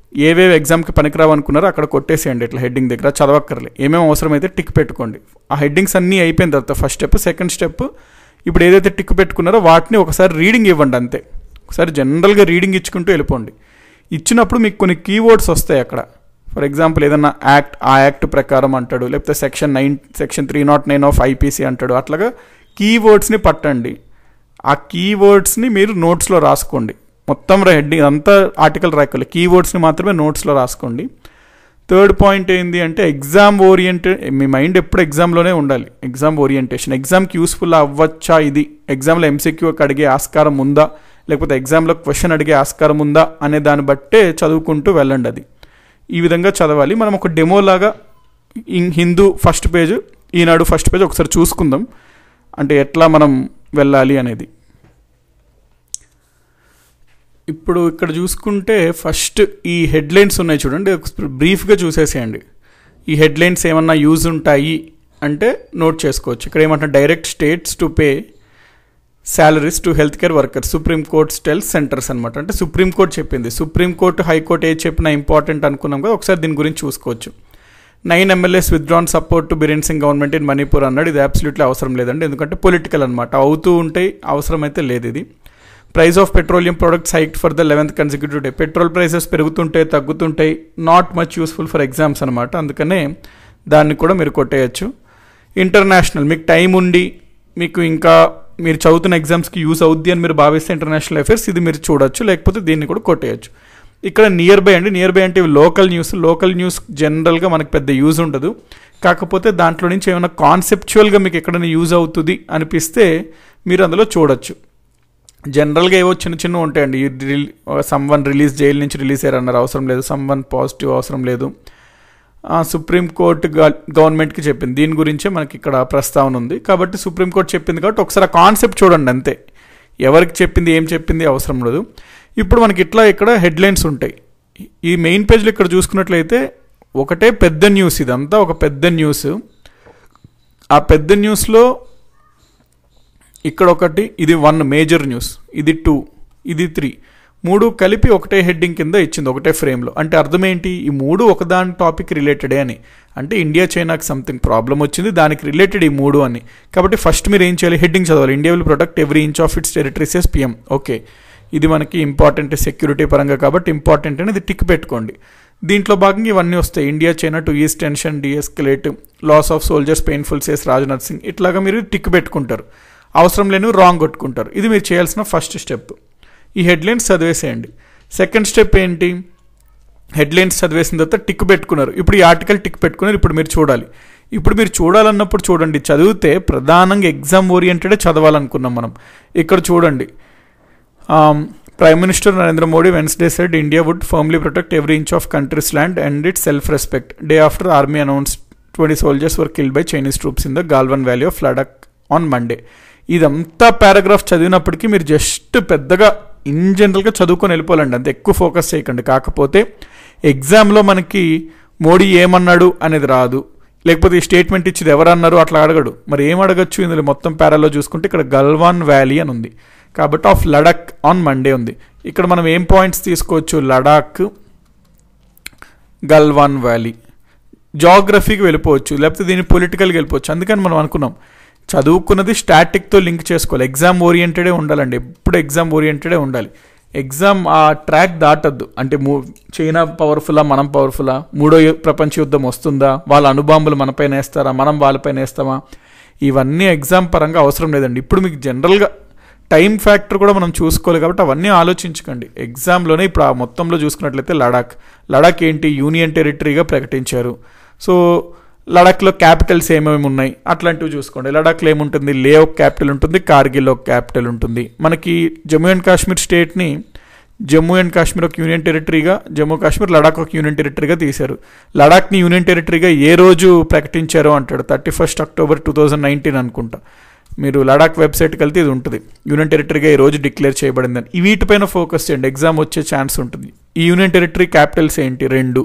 ఏవేవి ఎగ్జామ్కి పనికిరావు అనుకున్నారో అక్కడ కొట్టేసేయండి, ఇట్లా హెడ్డింగ్ దగ్గర చదవక్కర్లే. ఏమేమి అవసరమైతే టిక్ పెట్టుకోండి. ఆ హెడ్డింగ్స్ అన్నీ అయిపోయిన తర్వాత ఫస్ట్ స్టెప్. సెకండ్ స్టెప్, ఇప్పుడు ఏదైతే టిక్ పెట్టుకున్నారో వాటిని ఒకసారి రీడింగ్ ఇవ్వండి అంతే. ఒకసారి జనరల్గా రీడింగ్ ఇచ్చుకుంటూ వెళ్ళిపోండి. ఇచ్చినప్పుడు మీకు కొన్ని కీవర్డ్స్ వస్తాయి అక్కడ. ఫర్ ఎగ్జాంపుల్ ఏదన్నా ఆ యాక్ట్ ప్రకారం అంటాడు, లేకపోతే సెక్షన్ 309 ఆఫ్ IPC అంటాడు. అట్లాగా కీవర్డ్స్ని పట్టండి. ఆ కీవర్డ్స్ని మీరు నోట్స్లో రాసుకోండి. మొత్తం హెడ్డింగ్ అంతా ఆర్టికల్ రాయాలి, కీవర్డ్స్ని మాత్రమే నోట్స్లో రాసుకోండి. థర్డ్ పాయింట్ ఏంటి అంటే ఎగ్జామ్ ఓరియంటెడ్. మీ మైండ్ ఎప్పుడు ఎగ్జామ్లోనే ఉండాలి. ఎగ్జామ్ ఓరియంటేషన్, ఎగ్జామ్కి యూస్ఫుల్ అవ్వచ్చా, ఇది ఎగ్జామ్లో MCQకి అడిగే ఆస్కారం ఉందా, లేకపోతే ఎగ్జామ్లో క్వశ్చన్ అడిగే ఆస్కారం ఉందా అనే దాన్ని బట్టే చదువుకుంటూ వెళ్ళండి. అది ఈ విధంగా చదవాలి. మనం ఒక డెమోలాగా హిందూ ఫస్ట్ పేజ్, ఈనాడు ఫస్ట్ పేజ్ ఒకసారి చూసుకుందాం, అంటే ఎట్లా మనం వెళ్ళాలి అనేది. ఇప్పుడు ఇక్కడ చూసుకుంటే ఫస్ట్ ఈ హెడ్లైన్స్ ఉన్నాయి చూడండి, బ్రీఫ్గా చూసేసేయండి. ఈ హెడ్లైన్స్ ఏమన్నా యూజ్ ఉంటాయి అంటే నోట్ చేసుకోవచ్చు. ఇక్కడ ఏమంటున్నా, direct states to pay salaries to healthcare workers. Supreme Court tells centers అనమాట. అంటే సుప్రీంకోర్టు చెప్పింది. సుప్రీంకోర్టు హైకోర్టు ఏది చెప్పినా ఇంపార్టెంట్ అనుకున్నాం కదా, ఒకసారి దీని గురించి చూసుకోవచ్చు. 9 MLAs withdrawn support to Biren Singh government in Manipur అన్నాడు. ఇది అబ్సల్యూట్లీ అవసరం లేదండి, ఎందుకంటే పొలిటికల్ అనమాట, అవుతూ ఉంటాయి, అవసరం అయితే లేదు ఇది. Price of petroleum products hiked for the 11th consecutive day. Petrol prices పెరుగుతుంటాయి, తగ్గుతుంటాయి, not much useful for exams అనమాట, అందుకనే దాన్ని కూడా మీరు కొట్టేయచ్చు. ఇంటర్నేషనల్, మీకు టైం ఉండి మీకు ఇంకా మీరు చదువుతున్న ఎగ్జామ్స్కి యూస్ అవుద్ది అని మీరు భావిస్తే ఇంటర్నేషనల్ అఫేర్స్ ఇది మీరు చూడొచ్చు, లేకపోతే దీన్ని కూడా కొట్టేయచ్చు. ఇక్కడ నియర్ బై అండి, నియర్ బై అంటే లోకల్ న్యూస్. లోకల్ న్యూస్ జనరల్గా మనకు పెద్ద యూజ్ ఉండదు, కాకపోతే దాంట్లో నుంచి ఏమైనా కాన్సెప్చువల్గా మీకు ఎక్కడైనా యూజ్ అవుతుంది అనిపిస్తే మీరు అందులో చూడొచ్చు. జనరల్గా ఏవో చిన్న చిన్న ఉంటాయండి, సమ్వన్ రిలీజ్, జైలు నుంచి రిలీజ్ అయ్యారన్నారు, అవసరం లేదు. సమ్వన్ పాజిటివ్, అవసరం లేదు. సుప్రీంకోర్టు గవర్నమెంట్కి చెప్పింది, దీని గురించే మనకి ఇక్కడ ప్రస్తావన ఉంది. కాబట్టి సుప్రీంకోర్టు చెప్పింది కాబట్టి ఒకసారి ఆ కాన్సెప్ట్ చూడండి అంతే, ఎవరికి చెప్పింది ఏం చెప్పింది అవసరం లేదు. ఇప్పుడు మనకి ఇట్లా ఇక్కడ హెడ్లైన్స్ ఉంటాయి. ఈ మెయిన్ పేజ్లో ఇక్కడ చూసుకున్నట్లయితే ఒకటే పెద్ద న్యూస్, ఇదంతా ఒక పెద్ద న్యూస్. ఆ పెద్ద న్యూస్లో ఇక్కడ ఒకటి, ఇది 1 మేజర్ న్యూస్, ఇది 2, ఇది 3, 3 కలిపి ఒకటే హెడ్డింగ్ కింద ఇచ్చింది, ఒకటే ఫ్రేమ్లో. అంటే అర్థం ఏంటి, ఈ 3 ఒకదాని టాపిక్ రిలేటెడే అని. అంటే ఇండియా చైనాకి సంథింగ్ ప్రాబ్లం వచ్చింది, దానికి రిలేటెడ్ ఈ 3 అని. కాబట్టి ఫస్ట్ మీరు ఏం చేయాలి, హెడ్డింగ్ చదవాలి. India will protect every inch of its territories says PM. Okay, ఇది మనకి ఇంపార్టెంట్ సెక్యూరిటీ పరంగా కాబట్టి ఇంపార్టెంట్ అని ఇది టిక్ పెట్టుకోండి. దీంట్లో భాగంగా ఇవన్నీ వస్తాయి. India China to ease tension de-escalate, loss of soldiers painful says Rajnath Singh. ఇట్లాగా మీరు టిక్ పెట్టుకుంటారు, అవసరం లేని రాంగ్ కొట్టుకుంటారు. ఇది మీరు చేయాల్సిన ఫస్ట్ స్టెప్. ఈ హెడ్లైన్స్ చదివేసేయండి. సెకండ్ స్టెప్ ఏంటి, హెడ్లైన్స్ చదివేసిన తర్వాత టిక్ పెట్టుకున్నారు. ఇప్పుడు ఈ ఆర్టికల్ టిక్ పెట్టుకున్నారు. ఇప్పుడు మీరు చూడాలి. ఇప్పుడు మీరు చూడాలన్నప్పుడు చూడండి, చదివితే ప్రధానంగా ఎగ్జామ్ ఓరియంటెడే చదవాలనుకున్నాం మనం. ఇక్కడ చూడండి, prime minister Narendra Modi Wednesday said India would firmly protect every inch of country's land and its self respect. Day after army announce 20 soldiers were killed by Chinese troops in the Galwan Valley of Ladakh on Monday. ఇదంతా paragraph చదివినప్పటికీ మీరు just పెద్దగా in జనరల్గా చదువుకొని వెళ్ళిపోవాలండి, అంత ఎక్కువ focus చేయకండి. కాకపోతే ఎగ్జామ్లో మనకి మోడీ ఏమన్నాడు అనేది రాదు, లేకపోతే ఈ స్టేట్మెంట్ ఇచ్చేది ఎవరన్నారు అట్లా అడగడు. మరి ఏం అడగచ్చు, ఇందులో మొత్తం పారాలో చూసుకుంటే ఇక్కడ గల్వాన్ వ్యాలీ అని ఉంది కాబట్టి ఆఫ్ లడాక్ ఆన్ మండే ఉంది. ఇక్కడ మనం ఏం పాయింట్స్ తీసుకోవచ్చు, లడాక్, గల్వాన్ వ్యాలీ. జాగ్రఫీకి వెళ్ళిపోవచ్చు, లేకపోతే దీన్ని పొలిటికల్కి వెళ్ళిపోవచ్చు. అందుకని మనం అనుకున్నాం చదువుకున్నది స్టాటిక్తో లింక్ చేసుకోవాలి. ఎగ్జామ్ ఓరియంటెడే ఉండాలండి, ఎప్పుడు ఎగ్జామ్ ఓరియంటెడే ఉండాలి. ఎగ్జామ్ ఆ ట్రాక్ దాటద్దు. అంటే చైనా పవర్ఫుల్లా, మనం పవర్ఫుల్లా, 3వ ప్రపంచ యుద్ధం వస్తుందా, వాళ్ళ అణుబాంబులు మనపైన వేస్తారా, మనం వాళ్ళపైన వేస్తామా, ఇవన్నీ ఎగ్జామ్ పరంగా అవసరం లేదండి. ఇప్పుడు మీకు జనరల్గా టైం ఫ్యాక్టర్ కూడా మనం చూసుకోవాలి కాబట్టి అవన్నీ ఆలోచించకండి. ఎగ్జామ్లోనే ఇప్పుడు ఆ మొత్తంలో చూసుకున్నట్లయితే లడాక్ ఏంటి, యూనియన్ టెరిటరీగా ప్రకటించారు. సో లడాక్లో క్యాపిటల్స్ ఏమేమి ఉన్నాయి అట్లాంటివి చూసుకోండి. లడాక్లో ఏముంటుంది, లే ఒక క్యాపిటల్ ఉంటుంది, కార్గిల్ ఒక క్యాపిటల్ ఉంటుంది. మనకి జమ్మూ అండ్ కాశ్మీర్ స్టేట్ని జమ్మూ అండ్ కాశ్మీర్ ఒక యూనియన్ టెరిటరీగా, జమ్మూ కాశ్మీర్ లడాక్ ఒక యూనియన్ టెరిటరీగా తీశారు. లడాక్ని యూనియన్ టెరిటరీగా ఏ రోజు ప్రకటించారో అంటాడు, 31 అక్టోబర్ 2019 అనుకుంటా. మీరు లడాక్ వెబ్సైట్కి వెళ్తే ఇది ఉంటుంది, యూనియన్ టెరిటరీగా ఈ రోజు డిక్లేర్ చేయబడిందని. వీటిపైన ఫోకస్ చేయండి, ఎగ్జామ్ వచ్చే ఛాన్స్ ఉంటుంది. ఈ యూనియన్ టెరిటరీ క్యాపిటల్స్ ఏంటి, 2.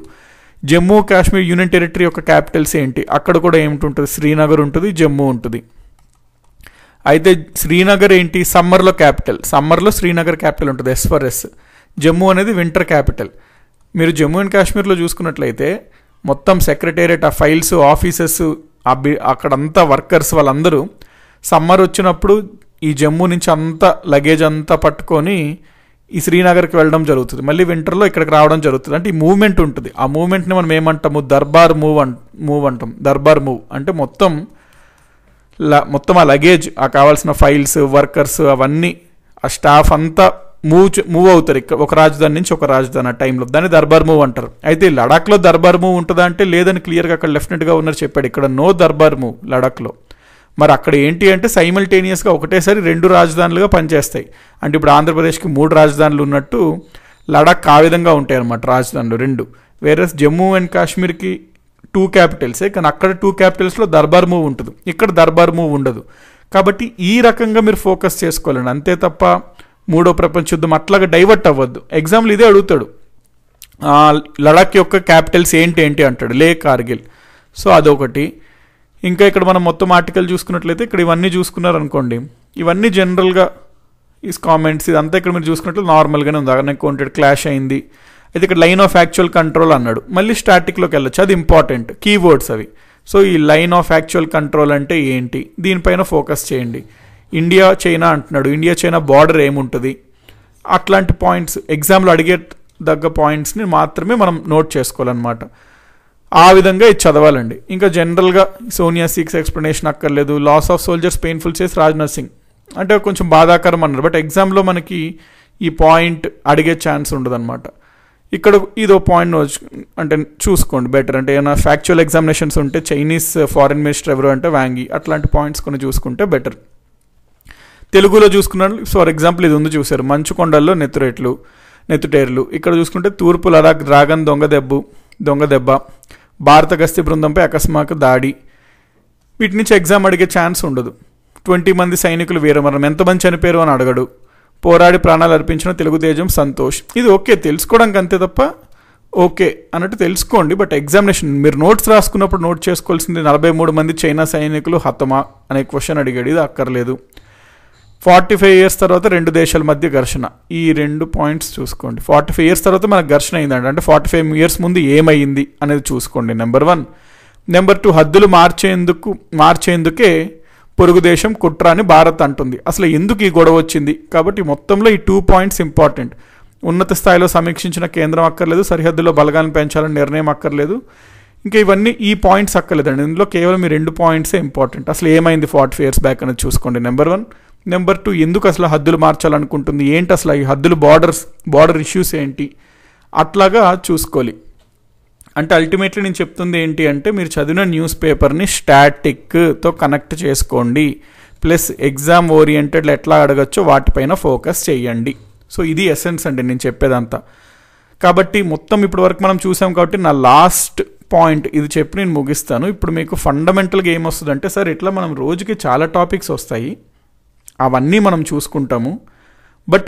జమ్మూ కాశ్మీర్ యూనియన్ టెరిటరీ యొక్క క్యాపిటల్స్ ఏంటి, అక్కడ కూడా ఏమిటి, శ్రీనగర్ ఉంటుంది, జమ్మూ ఉంటుంది. అయితే శ్రీనగర్ ఏంటి, సమ్మర్లో క్యాపిటల్, సమ్మర్లో శ్రీనగర్ క్యాపిటల్ ఉంటుంది, S. జమ్మూ అనేది వింటర్ క్యాపిటల్. మీరు జమ్మూ అండ్ కాశ్మీర్లో చూసుకున్నట్లయితే మొత్తం సెక్రటేరియట్, ఆ ఫైల్స్, ఆఫీసెస్, అక్కడంతా వర్కర్స్ వాళ్ళందరూ సమ్మర్ వచ్చినప్పుడు ఈ జమ్మూ నుంచి అంతా లగేజ్ అంతా పట్టుకొని ఈ శ్రీనగర్కి వెళ్ళడం జరుగుతుంది. మళ్ళీ వింటర్లో ఇక్కడికి రావడం జరుగుతుంది. అంటే ఈ మూవ్మెంట్ ఉంటుంది. ఆ మూవ్మెంట్ని మనం ఏమంటాము, దర్బార్ మూవ్ అంటాం. దర్బార్ మూవ్ అంటే మొత్తం ఆ లగేజ్, ఆ కావాల్సిన ఫైల్స్, వర్కర్స్, అవన్నీ ఆ స్టాఫ్ అంతా మూవ్ అవుతారు ఇక్కడ ఒక రాజధాని నుంచి ఒక రాజధాని ఆ టైంలో. దాన్ని దర్బార్ మూవ్ అంటారు. అయితే లడాక్లో దర్బార్ మూవ్ ఉంటుందా అంటే లేదని క్లియర్గా అక్కడ లెఫ్టినెంట్ గవర్నర్ చెప్పాడు, ఇక్కడ నో దర్బార్ మూవ్ లడాక్లో. మరి అక్కడ ఏంటి అంటే సైమల్టేనియస్గా ఒకటేసారి 2 రాజధానులుగా పనిచేస్తాయి. అంటే ఇప్పుడు ఆంధ్రప్రదేశ్కి 3 రాజధానులు ఉన్నట్టు లడాక్ ఆ విధంగా ఉంటాయి అన్నమాట, రాజధానులు 2. వేరే జమ్మూ అండ్ కాశ్మీర్కి 2 క్యాపిటల్సే, కానీ అక్కడ 2 క్యాపిటల్స్లో దర్బార్ మూవ్ ఉంటుంది, ఇక్కడ దర్బార్ మూవ్ ఉండదు. కాబట్టి ఈ రకంగా మీరు ఫోకస్ చేసుకోవాలండి, అంతే తప్ప 3వ ప్రపంచ యుద్ధం అట్లాగా డైవర్ట్ అవ్వద్దు. ఎగ్జామ్లు ఇదే అడుగుతాడు, లడాక్ యొక్క క్యాపిటల్స్ ఏంటి అంటాడు, లే, కార్గిల్. సో అదొకటి. ఇంకా ఇక్కడ మనం మొత్తం ఆర్టికల్ చూసుకున్నట్లయితే ఇక్కడ ఇవన్నీ చూసుకున్నారనుకోండి, ఇవన్నీ జనరల్గా ఈ కామెంట్స్ ఇదంతా ఇక్కడ మీరు చూసుకున్నట్లు నార్మల్గానే ఉంది. అన్అకౌంటెడ్ క్లాష్ అయింది అయితే ఇక్కడ లైన్ ఆఫ్ యాక్చువల్ కంట్రోల్ అన్నాడు. మళ్ళీ స్టాటిక్లోకి వెళ్ళొచ్చు, అది ఇంపార్టెంట్ కీవర్డ్స్ అవి. సో ఈ లైన్ ఆఫ్ యాక్చువల్ కంట్రోల్ అంటే ఏంటి, దీనిపైన ఫోకస్ చేయండి. ఇండియా చైనా అంటున్నాడు, ఇండియా చైనా బార్డర్ ఏముంటుంది, అట్లాంటి పాయింట్స్ ఎగ్జామ్లో అడిగే దగ్గ పాయింట్స్ని మాత్రమే మనం నోట్ చేసుకోవాలన్నమాట. ఆ విధంగా ఇది చదవాలండి. ఇంకా జనరల్గా సోనియా సీక్స్ ఎక్స్ప్లెనేషన్ అక్కర్లేదు. లాస్ ఆఫ్ సోల్జర్స్ పెయిన్ఫుల్ చేసి రాజ్నాథ్ సింగ్ అంటే కొంచెం బాధాకరం అన్నారు, బట్ ఎగ్జామ్లో మనకి ఈ పాయింట్ అడిగే ఛాన్స్ ఉండదన్నమాట. ఇక్కడ ఇదో పాయింట్ అంటే చూసుకోండి బెటర్. అంటే ఏమైనా ఫ్యాక్చువల్ ఎగ్జామినేషన్స్ ఉంటే చైనీస్ ఫారిన్ మినిస్టర్ ఎవరు అంటే వాంగి, అట్లాంటి పాయింట్స్ కొన్ని చూసుకుంటే బెటర్. తెలుగులో చూసుకున్నాడు ఫర్ ఎగ్జాంపుల్ ఇది ఉంది చూసారు, మంచుకొండల్లో నెత్తుటేర్లు. ఇక్కడ చూసుకుంటే తూర్పు లడాక్ డ్రాగన్ దొంగ దెబ్బ, భారత గస్తీ బృందంపై అకస్మాత్ దాడి. వీటి నుంచి ఎగ్జామ్ అడిగే ఛాన్స్ ఉండదు. 20 మంది సైనికులు వీరమరణం, ఎంతమంది చనిపోయారు అని అడగడు. పోరాడి ప్రాణాలు అర్పించిన తెలుగు తేజం సంతోష్. ఇది ఓకే తెలుసుకోవడానికి అంతే తప్ప ఓకే అన్నట్టు తెలుసుకోండి. బట్ ఎగ్జామినేషన్ మీరు నోట్స్ రాసుకున్నప్పుడు నోట్ చేసుకోవాల్సింది 43 మంది చైనా సైనికులు హతమా అనే క్వశ్చన్ అడిగాడు, ఇది అక్కర్లేదు. 45 years తర్వాత 2 దేశాల మధ్య ఘర్షణ, ఈ 2 పాయింట్స్ చూసుకోండి. 45 years తర్వాత మనకు ఘర్షణ అయిందండి, అంటే 45 years ముందు ఏమైంది అనేది చూసుకోండి. నెంబర్ 1. నెంబర్ 2, హద్దులు మార్చేందుకే పొరుగు దేశం కుట్ర అని భారత్ అంటుంది. అసలు ఎందుకు ఈ గొడవ వచ్చింది? కాబట్టి మొత్తంలో ఈ 2 points ఇంపార్టెంట్. ఉన్నత స్థాయిలో సమీక్షించిన కేంద్రం అక్కర్లేదు, సరిహద్దులో బలగాలను పెంచాలని నిర్ణయం అక్కర్లేదు, ఇంకా ఇవన్నీ ఈ పాయింట్స్ అక్కర్లేదండి. ఇందులో కేవలం ఈ 2 pointsే ఇంపార్టెంట్. అసలు ఏమైంది 45 years బ్యాక్ అనేది చూసుకోండి. నెంబర్ 1. నెంబర్ 2, ఎందుకు అసలు హద్దులు మార్చాలనుకుంటుంది, ఏంటి అసలు ఈ హద్దులు బార్డర్ ఇష్యూస్ ఏంటి, అట్లాగా చూసుకోవాలి. అంటే అల్టిమేట్లీ నేను చెప్తుంది ఏంటి అంటే మీరు చదివిన న్యూస్ పేపర్ని స్టాటిక్తో కనెక్ట్ చేసుకోండి, ప్లస్ ఎగ్జామ్ ఓరియంటెడ్ ఎట్లా అడగచ్చో వాటిపైన ఫోకస్ చేయండి. సో ఇది ఎసెన్స్ అండి నేను చెప్పేదంతా. కాబట్టి మొత్తం ఇప్పటి వరకు మనం చూసాం కాబట్టి నా లాస్ట్ పాయింట్ ఇది చెప్పి నేను ముగిస్తాను. ఇప్పుడు మీకు ఫండమెంటల్గా ఏమొస్తుందంటే సార్ ఇట్లా మనం రోజుకి చాలా టాపిక్స్ వస్తాయి, అవన్నీ మనం చూసుకుంటాము, బట్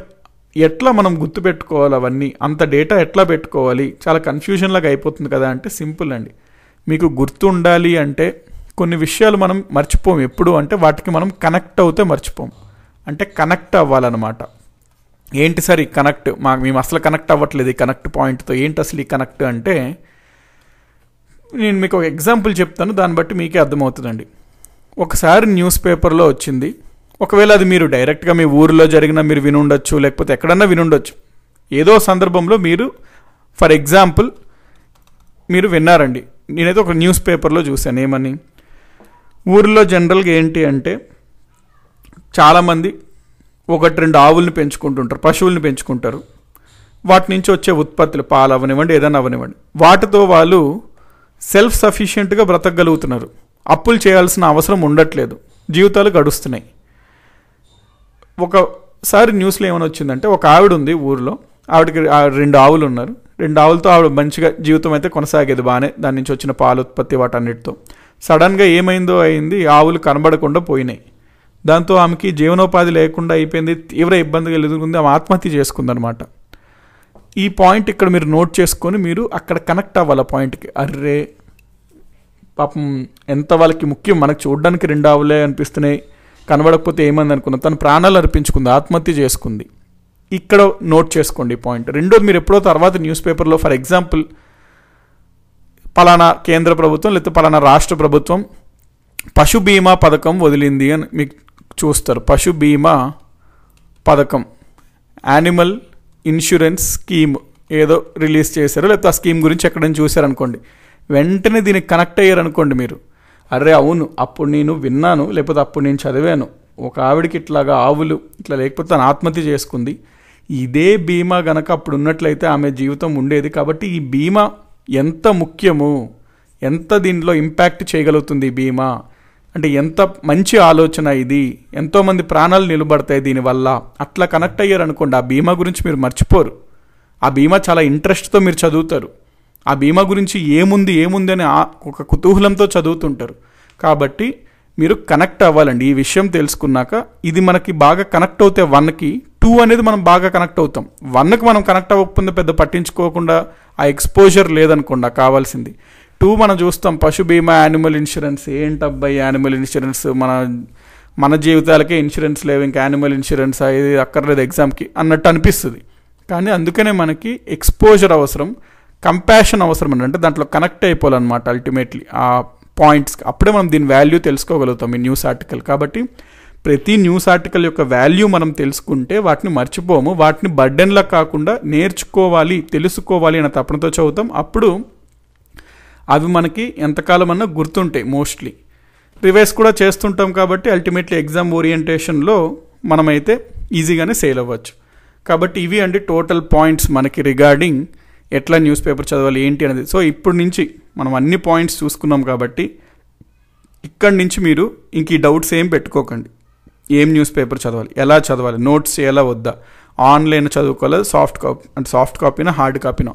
ఎట్లా మనం గుర్తుపెట్టుకోవాలి అవన్నీ, అంత డేటా ఎట్లా పెట్టుకోవాలి, చాలా కన్ఫ్యూజన్ లాగా అయిపోతుంది కదా అంటే సింపుల్ అండి. మీకు గుర్తు ఉండాలి అంటే కొన్ని విషయాలు మనం మర్చిపోము ఎప్పుడు అంటే వాటికి మనం కనెక్ట్ అవుతే మర్చిపోము, అంటే కనెక్ట్ అవ్వాలన్నమాట. ఏంటి సార్ ఈ కనెక్ట్, మేము అసలు కనెక్ట్ అవ్వట్లేదు ఈ కనెక్ట్ పాయింట్తో, ఏంటి అసలు ఈ కనెక్ట్ అంటే నేను మీకు ఒక ఎగ్జాంపుల్ చెప్తాను, దాన్ని బట్టి మీకే అర్థమవుతుందండి. ఒకసారి న్యూస్ పేపర్లో వచ్చింది, ఒకవేళ అది మీరు డైరెక్ట్గా మీ ఊరిలో జరిగిన మీరు వినుండొచ్చు, లేకపోతే ఎక్కడన్నా వినుండొచ్చు, ఏదో సందర్భంలో మీరు ఫర్ ఎగ్జాంపుల్ మీరు విన్నారండి. నేనైతే ఒక న్యూస్ పేపర్లో చూశాను, ఏమని ఊరిలో జనరల్గా ఏంటి అంటే చాలామంది 1-2 ఆవుల్ని పెంచుకుంటుంటారు, పశువుల్ని పెంచుకుంటారు. వాటి నుంచి వచ్చే ఉత్పత్తులు పాలు అవనివ్వండి ఏదైనా అవనివ్వండి, వాటితో వాళ్ళు సెల్ఫ్ సఫిషియెంట్గా బ్రతకగలుగుతున్నారు, అప్పులు చేయాల్సిన అవసరం ఉండట్లేదు, జీవితాలు గడుస్తున్నాయి. ఒకసారి న్యూస్లో ఏమైనా వచ్చిందంటే ఒక ఆవిడ ఉంది ఊరిలో, ఆవిడకి 2 ఆవులు ఉన్నారు, 2 ఆవులతో ఆవిడ మంచిగా జీవితం అయితే కొనసాగేది బాగానే, దాని నుంచి వచ్చిన పాలు ఉత్పత్తి వాటన్నిటితో. సడన్గా ఏమైందో అయింది, ఆవులు కనబడకుండా పోయినాయి. దాంతో ఆమెకి జీవనోపాధి లేకుండా అయిపోయింది, తీవ్ర ఇబ్బందిగా ఎదుర్కొంది, ఆమె ఆత్మహత్య చేసుకుందనమాట. ఈ పాయింట్ ఇక్కడ మీరు నోట్ చేసుకొని మీరు అక్కడ కనెక్ట్ అవ్వాలి ఆ పాయింట్కి. అర్రే పాపం ఎంత వాళ్ళకి ముఖ్యం, మనకు చూడడానికి 2 ఆవులే అనిపిస్తున్నాయి, కనబడకపోతే ఏమంది అనుకున్నా, తన ప్రాణాలు అర్పించుకుంది, ఆత్మహత్య చేసుకుంది. ఇక్కడ నోట్ చేసుకోండి ఈ పాయింట్. రెండోది, మీరు ఎప్పుడో తర్వాత న్యూస్ పేపర్లో ఫర్ ఎగ్జాంపుల్ పలానా కేంద్ర ప్రభుత్వం లేకపోతే పలానా రాష్ట్ర ప్రభుత్వం పశు బీమా పథకం వదిలింది అని మీకు చూస్తారు. పశు బీమా పథకం, యానిమల్ ఇన్సూరెన్స్ స్కీమ్ ఏదో రిలీజ్ చేశారు, లేకపోతే ఆ స్కీమ్ గురించి ఎక్కడైనా చూశారనుకోండి, వెంటనే దీనికి కనెక్ట్ అయ్యారనుకోండి మీరు, అరే అవును అప్పుడు నేను విన్నాను, లేకపోతే అప్పుడు నేను చదివాను, ఒక ఆవిడకి ఇట్లాగా ఆవులు ఇట్లా లేకపోతే తను ఆత్మహత్య చేసుకుంది, ఇదే బీమా గనక అప్పుడు ఉన్నట్లయితే ఆమె జీవితం ఉండేది. కాబట్టి ఈ బీమా ఎంత ముఖ్యము, ఎంత దీనిలో ఇంపాక్ట్ చేయగలుగుతుంది ఈ బీమా అంటే ఎంత మంచి ఆలోచన ఇది, ఎంతోమంది ప్రాణాలు నిలబడతాయి దీనివల్ల, అట్లా కనెక్ట్ అయ్యారనుకోండి ఆ బీమా గురించి మీరు మర్చిపోరు. ఆ బీమా చాలా ఇంట్రెస్ట్తో మీరు చదువుతారు, ఆ బీమా గురించి ఏముంది అని ఒక కుతూహలంతో చదువుతుంటారు. కాబట్టి మీరు కనెక్ట్ అవ్వాలండి. ఈ విషయం తెలుసుకున్నాక ఇది మనకి బాగా కనెక్ట్ అవుతే 1కి 2 అనేది మనం బాగా కనెక్ట్ అవుతాం. 1కి మనం కనెక్ట్ అవ్వకపోతే పెద్ద పట్టించుకోకుండా ఆ ఎక్స్పోజర్ లేదనుకోండి కావాల్సింది. 2 మనం చూస్తాం పశు బీమా, యానిమల్ ఇన్సూరెన్స్, ఏంటబ్బాయి యానిమల్ ఇన్సూరెన్స్, మన జీవితాలకే ఇన్సూరెన్స్ లేవు, ఇంకా యానిమల్ ఇన్సూరెన్స్ ఇది అక్కర్లేదు ఎగ్జామ్కి అన్నట్టు అనిపిస్తుంది. కానీ అందుకనే మనకి ఎక్స్పోజర్ అవసరం, కంపాషన్ అవసరం అంటే దాంట్లో కనెక్ట్ అయిపోవాలన్నమాట అల్టిమేట్లీ ఆ పాయింట్స్కి. అప్పుడే మనం దీని వాల్యూ తెలుసుకోగలుగుతాం ఈ న్యూస్ ఆర్టికల్. కాబట్టి ప్రతి న్యూస్ ఆర్టికల్ యొక్క వాల్యూ మనం తెలుసుకుంటే వాటిని మర్చిపోము. వాటిని బర్డెన్లా కాకుండా నేర్చుకోవాలి, తెలుసుకోవాలి అనే తపనతో చదువుతాం. అప్పుడు అవి మనకి ఎంతకాలం అన్నా గుర్తుంటాయి. మోస్ట్లీ రివైజ్ కూడా చేస్తుంటాం కాబట్టి అల్టిమేట్లీ ఎగ్జామ్ ఓరియంటేషన్లో మనమైతే ఈజీగానే సేల్ అవ్వచ్చు. కాబట్టి ఇవి అండి టోటల్ పాయింట్స్ మనకి రిగార్డింగ్ ఎట్లా న్యూస్ పేపర్ చదవాలి ఏంటి అనేది. సో ఇప్పుడు నుంచి మనం అన్ని పాయింట్స్ చూసుకున్నాం కాబట్టి ఇక్కడి నుంచి మీరు ఇంక ఈ డౌట్స్ ఏం పెట్టుకోకండి. ఏం న్యూస్ పేపర్ చదవాలి, ఎలా చదవాలి, నోట్స్ ఎలా వద్దా, ఆన్లైన్ చదువుకోవాలి, సాఫ్ట్ కాపీనా హార్డ్ కాపీనా,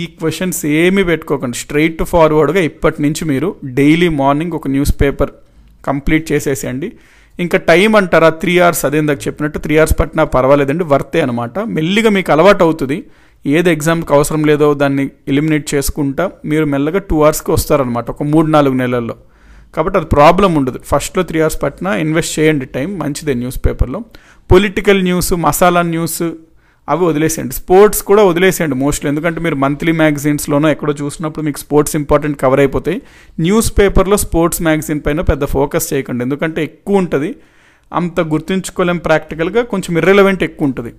ఈ క్వశ్చన్స్ ఏమీ పెట్టుకోకండి. స్ట్రైట్ ఫార్వర్డ్గా ఇప్పటి నుంచి మీరు డైలీ మార్నింగ్ ఒక న్యూస్ పేపర్ కంప్లీట్ చేసేసేయండి. ఇంకా టైం అంటారా 3 hours, అదే ఇందాక చెప్పినట్టు 3 hours పట్టినా పర్వాలేదండి, వర్తే అనమాట. మెల్లిగా మీకు అలవాటు అవుతుంది. ఏది ఎగ్జామ్కి అవసరం లేదో దాన్ని ఎలిమినేట్ చేసుకుంటా మీరు మెల్లగా 2 hours వస్తారనమాట ఒక 3-4 నెలల్లో. కాబట్టి అది ప్రాబ్లం ఉండదు. ఫస్ట్లో 3 hours పట్టినా ఇన్వెస్ట్ చేయండి, టైం మంచిదే న్యూస్ పేపర్లో. పొలిటికల్ న్యూస్, మసాలా న్యూస్ అవి వదిలేసేయండి. స్పోర్ట్స్ కూడా వదిలేసేయండి మోస్ట్లీ, ఎందుకంటే మీరు మంత్లీ మ్యాగజైన్స్లోనో ఎక్కడో చూసినప్పుడు మీకు స్పోర్ట్స్ ఇంపార్టెంట్ కవర్ అయిపోతాయి. న్యూస్ పేపర్లో స్పోర్ట్స్ మ్యాగజైన్ పైన పెద్ద ఫోకస్ చేయకండి, ఎందుకంటే ఎక్కువ ఉంటుంది, అంత గుర్తుంచుకోలేం. ప్రాక్టికల్గా కొంచెం ఇర్రెలవెంట్ ఎక్కువ ఉంటుంది.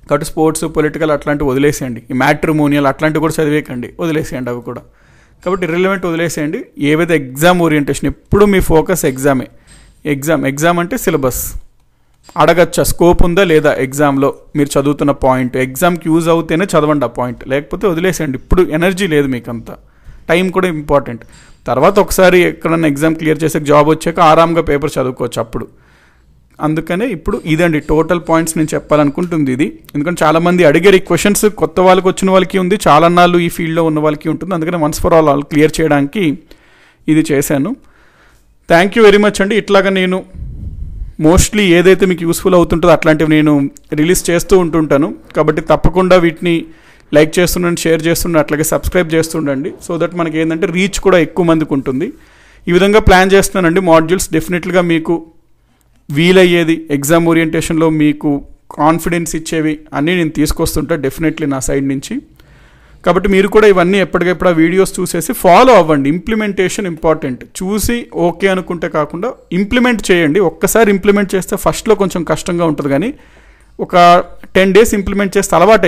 కాబట్టి స్పోర్ట్స్, పొలిటికల్ అట్లాంటివి వదిలేసేయండి. ఈ మ్యాట్రిమోనియల్ అట్లాంటివి కూడా చదివేయకండి, వదిలేసేయండి అవి కూడా. కాబట్టి ఇర్రెలవెంట్ వదిలేసేయండి. ఏవైతే ఎగ్జామ్ ఓరియంటేషన్, ఎప్పుడు మీ ఫోకస్ ఎగ్జామే. ఎగ్జామ్ అంటే సిలబస్ అడగచ్చా, స్కోప్ ఉందా లేదా ఎగ్జామ్లో మీరు చదువుతున్న పాయింట్, ఎగ్జామ్కి యూజ్ అవుతేనే చదవండి ఆ పాయింట్, లేకపోతే వదిలేసేయండి. ఇప్పుడు ఎనర్జీ లేదు మీకు అంతా. టైం కూడా ఇంపార్టెంట్. తర్వాత ఒకసారి ఎక్కడన్నా ఎగ్జామ్ క్లియర్ చేసే జాబ్ వచ్చాక ఆరాంగా పేపర్ చదువుకోవచ్చు అప్పుడు. అందుకనే ఇప్పుడు ఇదండి టోటల్ పాయింట్స్ నేను చెప్పాలనుకుంటుంది ఇది. ఎందుకంటే చాలామంది అడిగారు ఈ క్వశ్చన్స్, కొత్త వాళ్ళకి వచ్చిన వాళ్ళకి ఉంది, చాలా నాళ్ళు ఈ ఫీల్డ్లో ఉన్న వాళ్ళకి ఉంటుంది. అందుకని వన్స్ ఫర్ ఆల్ క్లియర్ చేయడానికి ఇది చేశాను. థ్యాంక్ యూ వెరీ మచ్ అండి. ఇట్లాగా నేను మోస్ట్లీ ఏదైతే మీకు యూస్ఫుల్ అవుతుంటుందో అట్లాంటివి నేను రిలీజ్ చేస్తూ ఉంటుంటాను. కాబట్టి తప్పకుండా వీటిని లైక్ చేస్తుండండి, షేర్ చేస్తుండండి, అట్లాగే సబ్స్క్రైబ్ చేస్తుండండి. సో దట్ మనకి ఏంటంటే రీచ్ కూడా ఎక్కువ మందికి ఉంటుంది. ఈ విధంగా ప్లాన్ చేస్తున్నానండి మాడ్యూల్స్. డెఫినెట్గా మీకు వీలయ్యేది ఎగ్జామ్ ఓరియంటేషన్లో మీకు కాన్ఫిడెన్స్ ఇచ్చేవి అన్నీ నేను తీసుకొస్తుంటా డెఫినెట్లీ నా సైడ్ నుంచి. కాబట్టి మీరు కూడా ఇవన్నీ ఎప్పటికెప్పుడు ఆ వీడియోస్ చూసేసి ఫాలో అవ్వండి. Implementation important. చూసి ఓకే అనుకుంటే కాకుండా ఇంప్లిమెంట్ చేయండి. ఒక్కసారి ఇంప్లిమెంట్ చేస్తే ఫస్ట్లో కొంచెం కష్టంగా ఉంటుంది, కానీ ఒక 10 days ఇంప్లిమెంట్ చేస్తే అలవాటు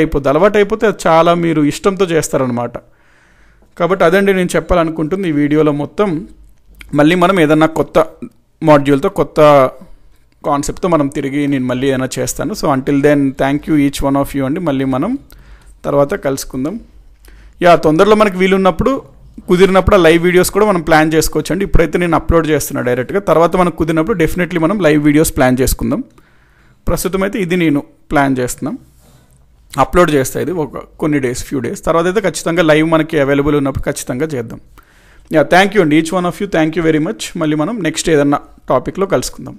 అయిపోతే అది చాలా మీరు ఇష్టంతో చేస్తారనమాట. కాబట్టి అదండి నేను చెప్పాలనుకుంటుంది ఈ వీడియోలో మొత్తం. మళ్ళీ మనం ఏదన్నా కొత్త మాడ్యూల్తో, కొత్త కాన్సెప్ట్తో మనం తిరిగి నేను మళ్ళీ ఏదైనా చేస్తాను. So until then thank you each one of you అండి. మళ్ళీ మనం తర్వాత కలుసుకుందాం. తొందరలో మనకి వీలున్నప్పుడు, కుదిరినప్పుడు ఆ లైవ్ వీడియోస్ కూడా మనం ప్లాన్ చేసుకోవచ్చు అండి. ఇప్పుడైతే నేను అప్లోడ్ చేస్తున్నాను డైరెక్ట్గా. తర్వాత మనకు కుదిరినప్పుడు డెఫినెట్లీ మనం లైవ్ వీడియోస్ ప్లాన్ చేసుకుందాం. ప్రస్తుతం అయితే ఇది నేను ప్లాన్ చేస్తున్నాం, అప్లోడ్ చేస్తాను ఇది ఒక కొన్ని డేస్, ఫ్యూ డేస్ తర్వాత అయితే ఖచ్చితంగా లైవ్ మనకి అవైలబుల్ ఉన్నప్పుడు ఖచ్చితంగా చేద్దాం. థ్యాంక్ యూ అండి each one of you. Thank you very much. మళ్ళీ మనం నెక్స్ట్ ఏదన్నా టాపిక్లో కలుసుకుందాం.